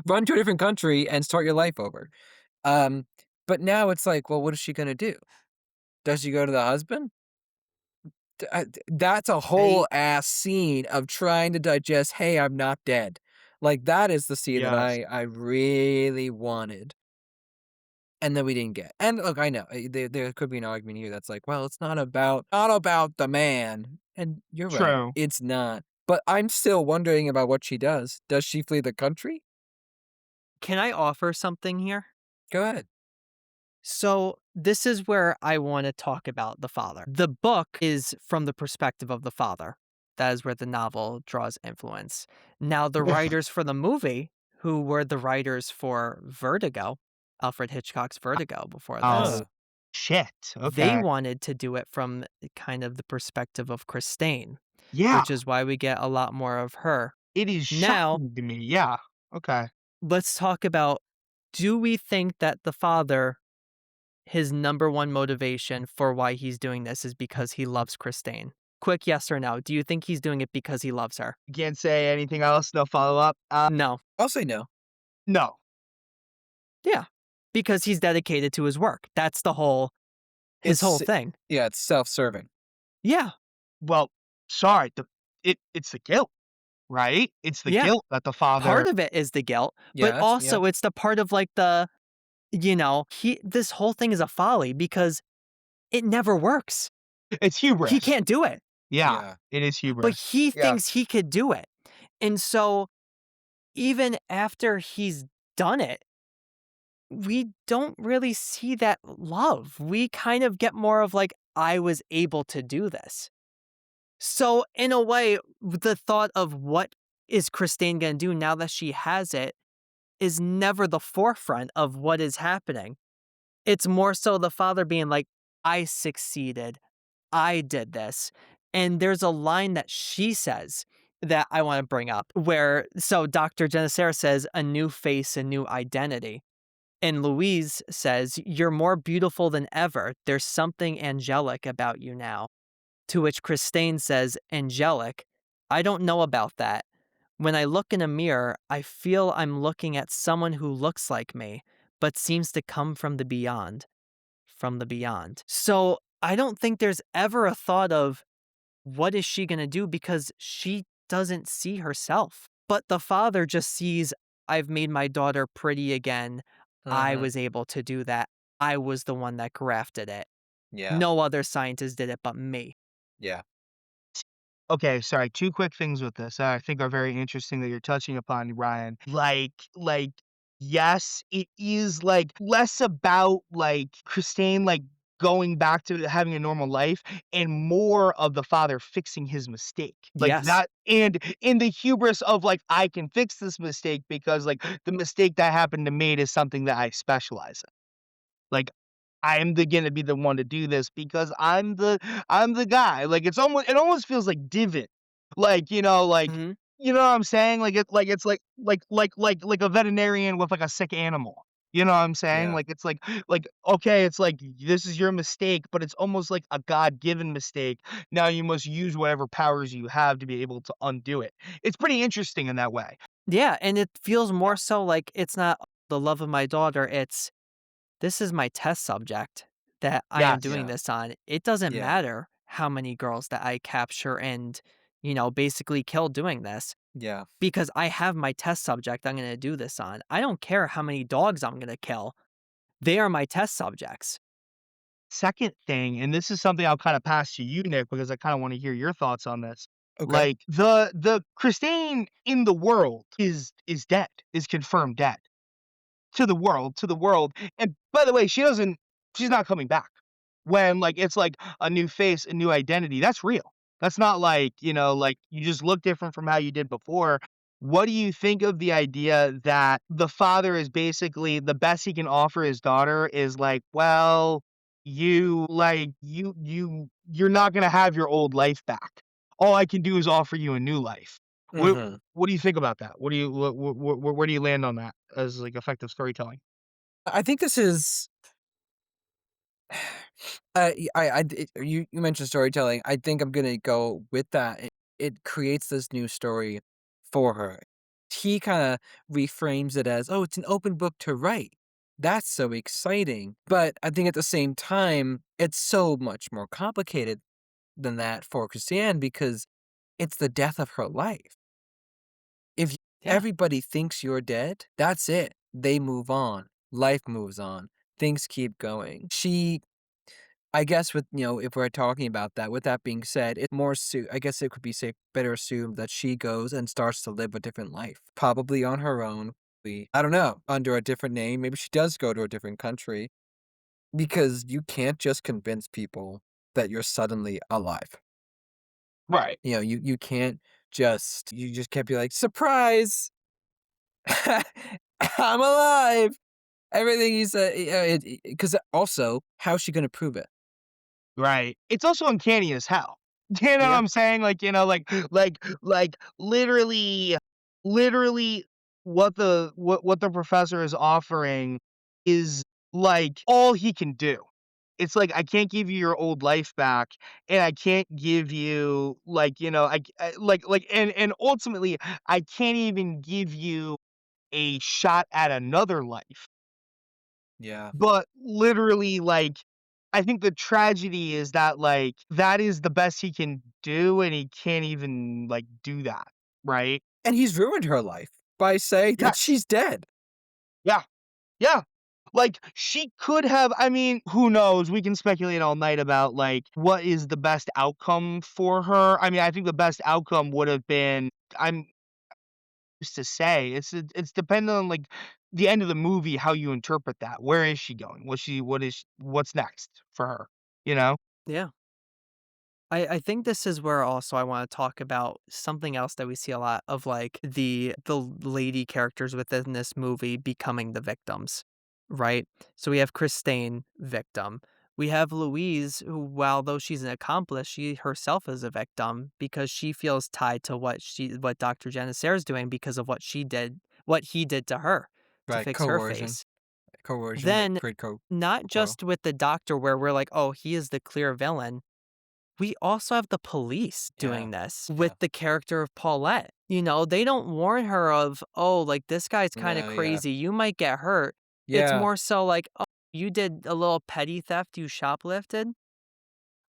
"Run to a different country and start your life over." Um, but now it's like, well, what is she gonna do? Does she go to the husband? That's a whole They ass scene of trying to digest, "Hey, I'm not dead." Like, that is the scene that Yes. I really wanted, and then we didn't get. And look, I know, there could be an argument here that's like, "Well, it's not about the man." And you're right, True. it's not. But I'm still wondering about what she does. Does she flee the country? Can I offer something here? Go ahead. So, this is where I want to talk about the father. The book is from the perspective of the father. That is where the novel draws influence. Now, the writers for the movie, who were the writers for Vertigo, Alfred Hitchcock's Vertigo before this, Oh, Huh. shit. they Okay. wanted to do it from kind of the perspective of Christine, Yeah, which is why we get a lot more of her. it is Now, shocking to me. Yeah. Okay. let's talk about, do we think that the father, his number one motivation for why he's doing this is because he loves Christine? Quick yes or no. Do you think he's doing it because he loves her? You can't say anything else, no follow-up? No. I'll say no. No. Yeah. Because he's dedicated to his work. That's his whole It's thing. yeah, it's self-serving. Yeah. Well, sorry, it's the guilt, right? It's the Yeah. guilt that the father Part of it is the guilt, but Yes, yeah. also it's the part of like this whole thing is a folly because it never works. it's He hubris. can't do it, Yeah, Yeah. it is but hubris. he Yeah. thinks he could do it. And so even after he's done it, we don't really see that love. We kind of get more of like, I was able to do this. So in a way, the thought of what is Christine going to do now that she has it is never the forefront of what is happening. It's more so the father being like, I succeeded. I did this. And there's a line that she says that I want to bring up where, so Dr. Genesera says, a new face, a new identity. And Louise says, you're more beautiful than ever. There's something angelic about you now. To which Christine says, angelic? I don't know about that. When I look in a mirror, I feel I'm looking at someone who looks like me, but seems to come from the beyond. From the beyond. So I don't think there's ever a thought of what is she going to do because she doesn't see herself. But the father just sees, I've made my daughter pretty again. I Mhm. was able to do that. I was the one that grafted it. Yeah. No other scientist did it but me. Yeah. Okay, sorry, 2 quick things with this that I think are very interesting that you're touching upon, Ryan. Yes, it is, like, less about, like, Christine, like, going back to having a normal life and more of the father fixing his mistake. Like, Yes. that and in the hubris of, like, "I can fix this mistake because, like, the mistake that happened to me is something that I specialize in." Like, I'm gonna be the one to do this because I'm the guy. Like, it almost feels like divot. Like, Hmm. you know what I'm saying? It's like a veterinarian with, like, a sick animal. You know what I'm saying? Yeah. Like, it's like, okay, it's like, this is your mistake, but it's almost like a God-given mistake. Now you must use whatever powers you have to be able to undo it. It's pretty interesting in that way. Yeah. And it feels Yeah. more so like it's not the love of my daughter. It's, this is my test subject that I am Yes. doing Yeah. this on. It doesn't Yeah. matter how many girls that I capture and, basically kill doing this Yeah. because I have my test subject I'm going to do this on. I don't care how many dogs I'm going to kill. They are my test subjects. Second thing, and this is something I'll kinda pass to you, Nick, because I kinda wanna hear your thoughts on this. Okay. Like, the Christine in the world is dead, is confirmed dead to the world, and by the way, she's not coming back. When, like, it's like a new face, a new identity, that's real. That's not like, like, you just look different from how you did before. What do you think of the idea that the father is basically the best he can offer his daughter is like, "Well, you're not gonna have your old life back. All I can do is offer you a new life." What Mhm. what do you think about that? What do you where do you land on that as, like, effective storytelling? I think this is y I d you mentioned storytelling. I think I'm gonna go with that. It creates this new story for her. He kinda reframes it as, "Oh, it's an open book to write." That's so exciting, but I think at the same time, it's so much more complicated than that for Christiane because it's the death of her life. If Yeah. everybody thinks you're dead, that's it. They move on. Life moves on. Things keep going. I guess if we're talking about that, with that being said, it more I guess it could be better assumed that she goes and starts to live a different life, probably on her own. I don't know, under a different name. Maybe she does go to a different country because you can't just convince people that you're suddenly alive. Right. You can't you just can't be like, surprise, I'm alive. Everything you said, because also, how's she gonna prove it? Right. It's also uncanny as hell. You know what Yeah. I'm saying? Like, literally what the professor is offering is, like, all he can do. It's like, I can't give you your old life back, and I can't give you, like, and ultimately, I can't even give you a shot at another life. Yeah. But literally, like, I think the tragedy is that, like, that is the best he can do, and he can't even, like, do that, right? And he's ruined her life by saying that Yes. she's dead. Yeah. Yeah. Like, she could have I mean, who knows? We can speculate all night about, like, what is the best outcome for her. I mean, I think the best outcome would have been I'm used to say, it's dependent on, like, the end of the movie, how you interpret that. Where is she going? What's next for her, you know? Yeah. I think this is where also I want to talk about something else that we see a lot of, like the lady characters within this movie becoming the victims, right? So we have Christine, victim. We have Louise, who, while though she's an accomplice, she herself is a victim because she feels tied to what Dr. Janissaire is doing because of what he did to her to Right, fix her face. coercion that Then, create not coil. just with the doctor, where we're like, oh, he is the clear villain, we also have the police Yeah, doing this with yeah, the character of Paulette. They don't warn her of, "Oh, like, this guy's kinda yeah, yeah, crazy, you might get hurt." It's yeah, more so like, "Oh, you did a little petty theft, you shoplifted?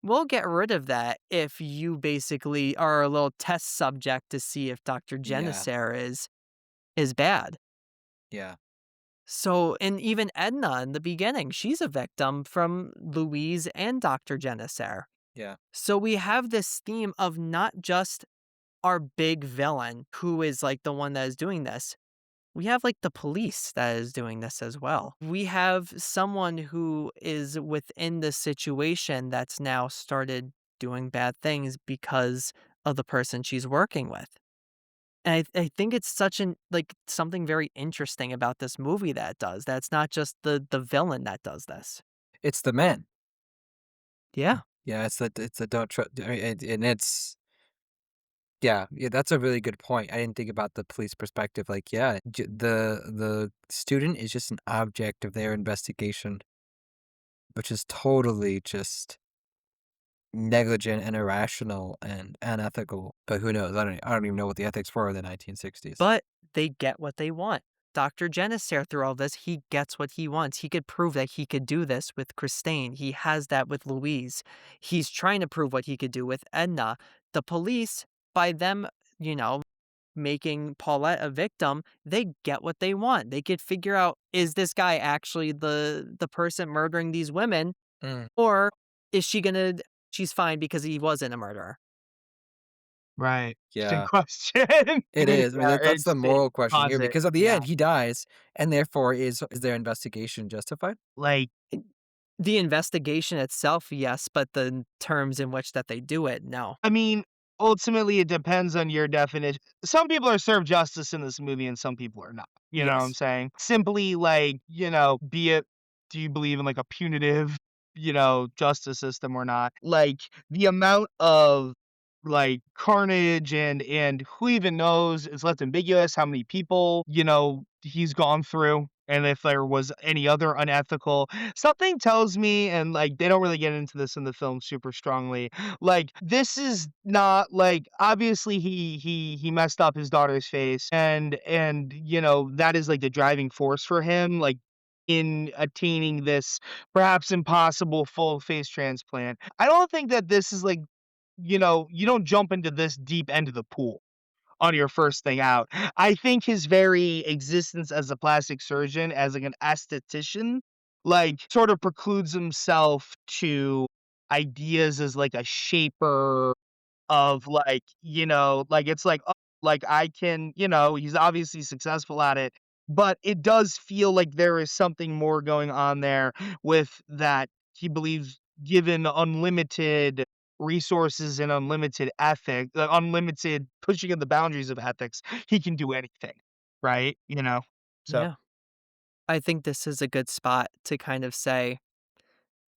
We'll get rid of that if you basically are a little test subject to see if Dr. yeah, Janissaire is bad." yeah, So and even Edna in the beginning, she's a victim from Louise and Dr. Janissaire. yeah. So we have this theme of not just our big villain who is like the one that is doing this. We have like the police that is doing this as well. We have someone who is within the situation that's now started doing bad things because of the person she's working with. And I think it's such an like something very interesting about this movie that it does. That's not just the villain that does this. It's the men. Yeah. Yeah, it's the don't trust, and it's yeah, yeah, that's a really good point. I didn't think about the police perspective. Like, yeah, the student is just an object of their investigation, which is totally just negligent and irrational and unethical. But who knows? I don't even know what the ethics were in the 1960s. But they get what they want. Dr. Janissaire, through all this, he gets what he wants. He could prove that he could do this with Christine. He has that with Louise. He's trying to prove what he could do with Edna. The police, by them, you know, making Paulette a victim, they get what they want. They could figure out, is this guy actually the person murdering these women, Mm, or is she's fine because he wasn't a murderer. Right. Interesting yeah, question. it is. I mean, Yeah, that's the it moral question here posit because at the yeah, end he dies, and therefore is their investigation justified? like The investigation itself, yes, but the terms in which that they do it, no. I mean, ultimately, it depends on your definition. Some people are served justice in this movie and some people are not. You know what I'm Yes. saying? Simply, like, be it do you believe in, like, a punitive, justice system or not? Like, the amount of, like, carnage and who even knows, is left ambiguous how many people, he's gone through, and if there was any other unethical something tells me, and, like, they don't really get into this in the film super strongly, like, this is not like obviously he messed up his daughter's face, and, that is, like, the driving force for him, like, in attaining this perhaps impossible full face transplant. I don't think that this is like, you don't jump into this deep end of the pool. on your first thing out. I think his very existence as a plastic surgeon, as, like, an esthetician, like, sort of precludes himself to ideas as, like, a shaper of, like, like, it's like, "Oh, like, I can," he's obviously successful at it, but it does feel like there is something more going on there with that he believes given unlimited resources and unlimited unlimited pushing of the boundaries of ethics, he can do anything, right? So, Yeah. I think this is a good spot to kind of say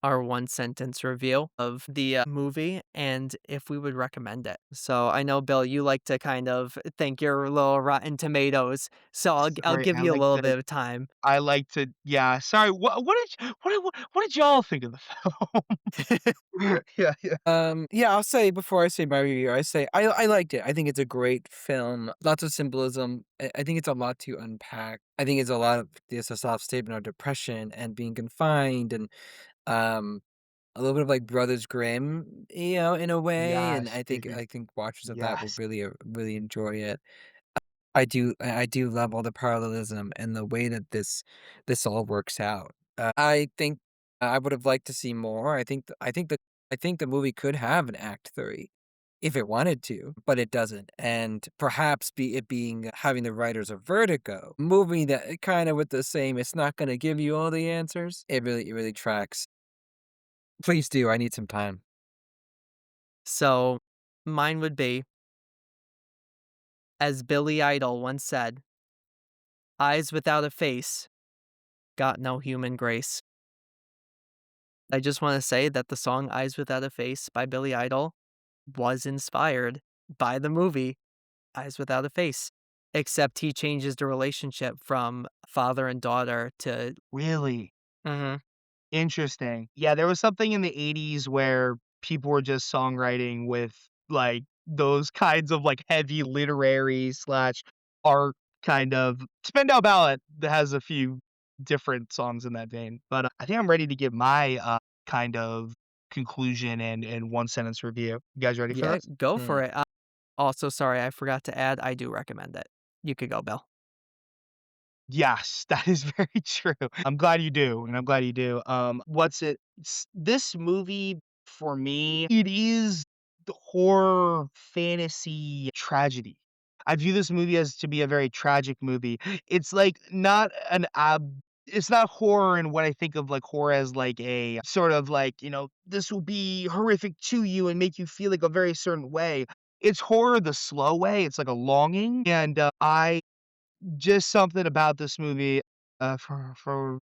our one sentence review of the movie and if we would recommend it. So I know, Bill, you like to kind of think your little Rotten Tomatoes. So I'll sorry, give you a little bit of time. I like to yeah, sorry, what did y'all think of the film? Yeah, yeah. Yeah, I'll say before I say my review, I say I liked it. I think it's a great film. Lots of symbolism. I think it's a lot to unpack. I think it's a lot of it's a soft statement of depression and being confined and um a little bit of like Brothers Grimm, in a way. And Yes, dude, I think watchers of that will yes. really enjoy it. I do love all the parallelism and the way that this all works out. I think I would have liked to see more. I think the movie could have an act 3 if it wanted to, but it doesn't. And perhaps being having the writers of Vertigo, movie that kind of with the same, it's not going to give you all the answers. It really tracks. Please do. I need some time. So mine would be, as Billy Idol once said, eyes without a face got no human grace. I just want to say that the song Eyes Without a Face by Billy Idol was inspired by the movie Eyes Without a Face, except he changes the relationship from father and daughter to Really? Mhm. Interesting. Yeah, there was something in the '80s where people were just songwriting with, like, those kinds of, like, heavy literary/art kind of Spandau Ballet that has a few different songs in that vein, but, I think I'm ready to give my, kind of conclusion and one-sentence review. You guys ready for Yeah, this? go for Mm. it. Also, sorry, I forgot to add, I do recommend it. You could go, Bill. Yes, that is very true. I'm glad you do, and I'm glad you do. What's it this movie for me, it is the horror fantasy tragedy. I view this movie as to be a very tragic movie. It's like not an it's not horror in what I think of like horror as like a sort of like, this will be horrific to you and make you feel like a very certain way. It's horror the slow way. It's like a longing. And I just something about this movie, for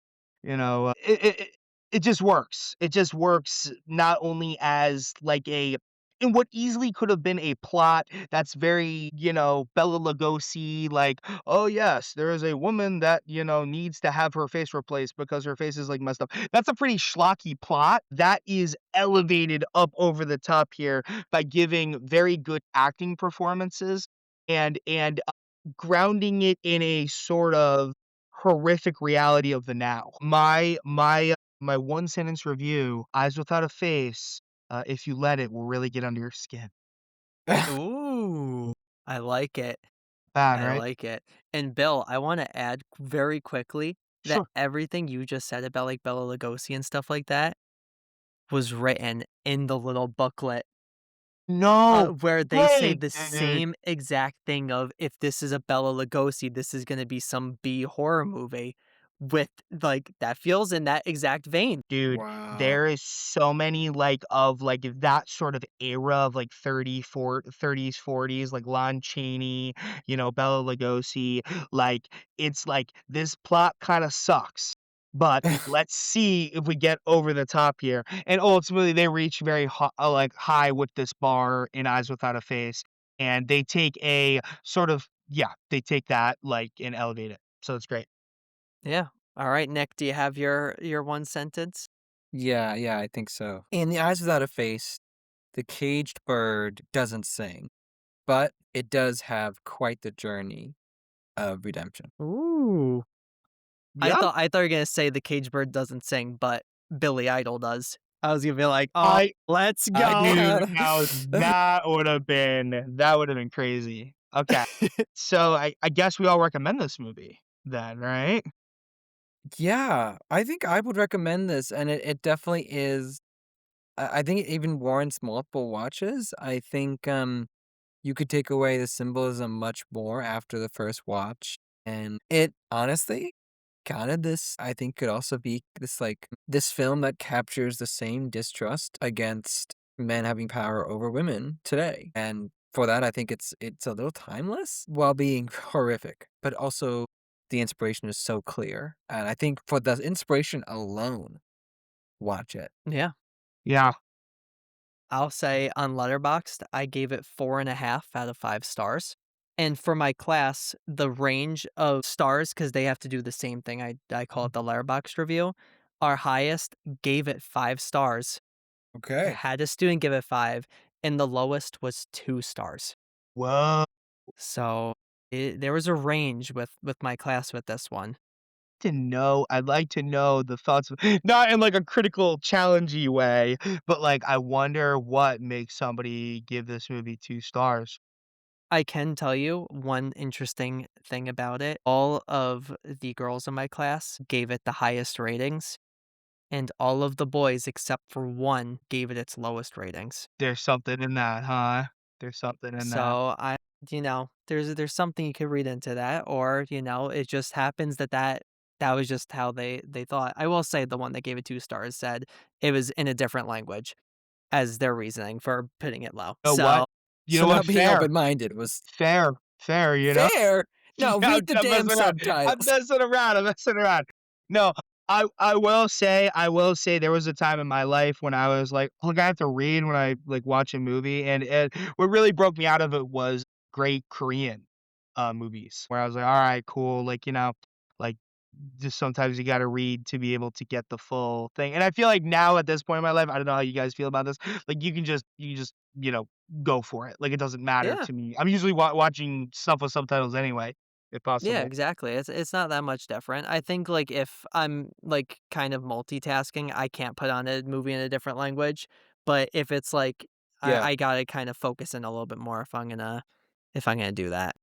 it just works. It just works not only as like a in what easily could have been a plot that's very, Bela Lugosi, like, "Oh, yes, there is a woman that, needs to have her face replaced because her face is, like, messed up." That's a pretty schlocky plot that is elevated up over the top here by giving very good acting performances and grounding it in a sort of horrific reality of the now. My one sentence review, Eyes Without a Face, if you let it, will really get under your skin. Ooh, I like it. Bad, I right? like it. And Bill, I wanna add very quickly that Sure. everything you just said about, like, Bela Lugosi and stuff like that was written in the little booklet, No where they say way, the dude. same exact thing of, "If this is a Bela Lugosi, this is gonna be some B horror movie," with, like, that feels in that exact vein. Dude, Wow. there is so many, like, of, like, that sort of era of, like, 30s, 40s, like, Lon Chaney, Bela Lugosi, like, it's like, "This plot kinda sucks, but let's see if we get over the top here," and ultimately, they reach very like, high with this bar in Eyes Without a Face, and they take a sort of yeah, they take that, like, and elevate it, so it's great. Yeah. Alright, Nick, do you have your one sentence? Yeah, yeah, I think so. In The Eyes Without a Face, the caged bird doesn't sing, but it does have quite the journey of redemption. Ooh. Yeah. I thought you were gonna say the caged bird doesn't sing, but Billy Idol does. I was gonna be like, "Oh, I let's I go." Dude, kind now of that would have been crazy. Okay. So I guess we all recommend this movie then, right? Yeah, I think I would recommend this, and it definitely is. I think it even warrants multiple watches. I think you could take away the symbolism much more after the first watch, and it honestly kind of this I think could also be this this film that captures the same distrust against men having power over women today. And for that, I think it's a little timeless while being horrific, but also the inspiration is so clear. And I think for the inspiration alone, watch it. Yeah. Yeah. I'll say on Letterboxd, I gave it 4.5 out of 5 stars. And for my class, the range of stars, because they have to do the same thing, I call it the Letterboxd review, our highest gave it 5 stars. I Okay. had a student give it 5, and the lowest was 2 stars. Whoa. So, there was a range with my class with this one. I'd like to know the thoughts of not in like a critical, challengey way, but like I wonder what makes somebody give this movie 2 stars. I can tell you one interesting thing about it. All of the girls in my class gave it the highest ratings, and all of the boys except for one gave it its lowest ratings. There's something in that, huh? There's something in that. So there's something you could read into that, or it just happens that was just how they thought. I will say the one that gave it 2 stars said it was in a different language as their reasoning for putting it low. You know what? So You So know what? not being Fair. open-minded was Fair. Fair, you know? fair. No, Yeah, read the I'm damn messing around. I'm subtitles. messing around. I'm messing around. No, I will say there was a time in my life when I was like, "Look, I have to read when I, like, watch a movie," and what really broke me out of it was great Korean, movies where I was like, "Alright, cool," like, like, just sometimes you gotta read to be able to get the full thing, and I feel like now at this point in my life, I don't know how you guys feel about this, like, you can just, go for it, like, it doesn't matter yeah. to me. I'm usually watching stuff with subtitles anyway, if Yeah, possible. exactly. It's not that much different. I think like if I'm like kind of multitasking, I can't put on a movie in a different language. But if it's like Yeah, I gotta kind of focus in a little bit more if I'm gonna do that.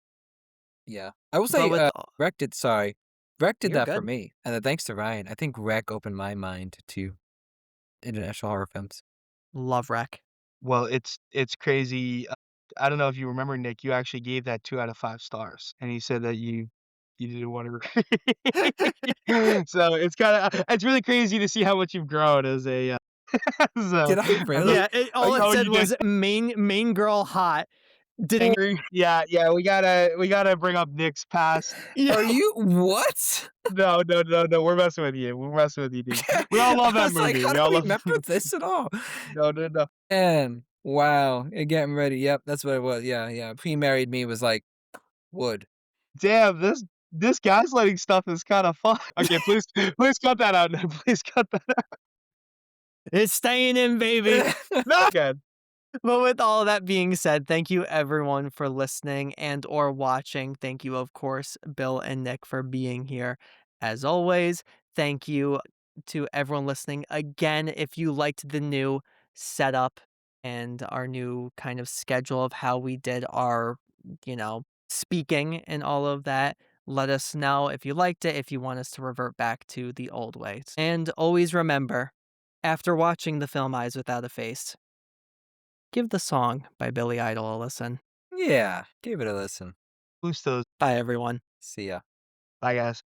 yeah. I will But say, with Rec did you're that for good. me, and then thanks to Ryan, I think Rec opened my mind to international horror films. Love wreck. Well, it's crazy, I don't know if you remember, Nick, you actually gave that 2 out of 5 stars, and he said that you didn't wanna so it's really crazy to see how much you've grown as a, so, Did I I don't really? Yeah, all it oh, you said did. was main girl hot. Didn't Angry? Yeah, yeah, we gotta bring up Nick's past. yeah. Are you what? No, no, no, no, we're messing with you, we're messing with you, dude. We all love I that was like, movie, "How we do I all love remember this at all?" no, no, no. And wow, getting ready. Yep, that's what it was. Yeah, yeah. Pre-married me was like wood. Damn, this gaslighting stuff is kinda fun. Okay, please cut that out, Nick, please cut that out. It's staying in, baby. No! Good. But with all that being said, thank you everyone for listening and or watching. Thank you, of course, Bill and Nick for being here. As always, thank you to everyone listening. Again, if you liked the new setup and our new kind of schedule of how we did our, speaking and all of that, let us know if you liked it, if you want us to revert back to the old ways. And always remember, after watching the film Eyes Without a Face, give the song by Billy Idol a listen. Yeah, give it a listen. Who's those? Bye, everyone. See ya. Bye, guys.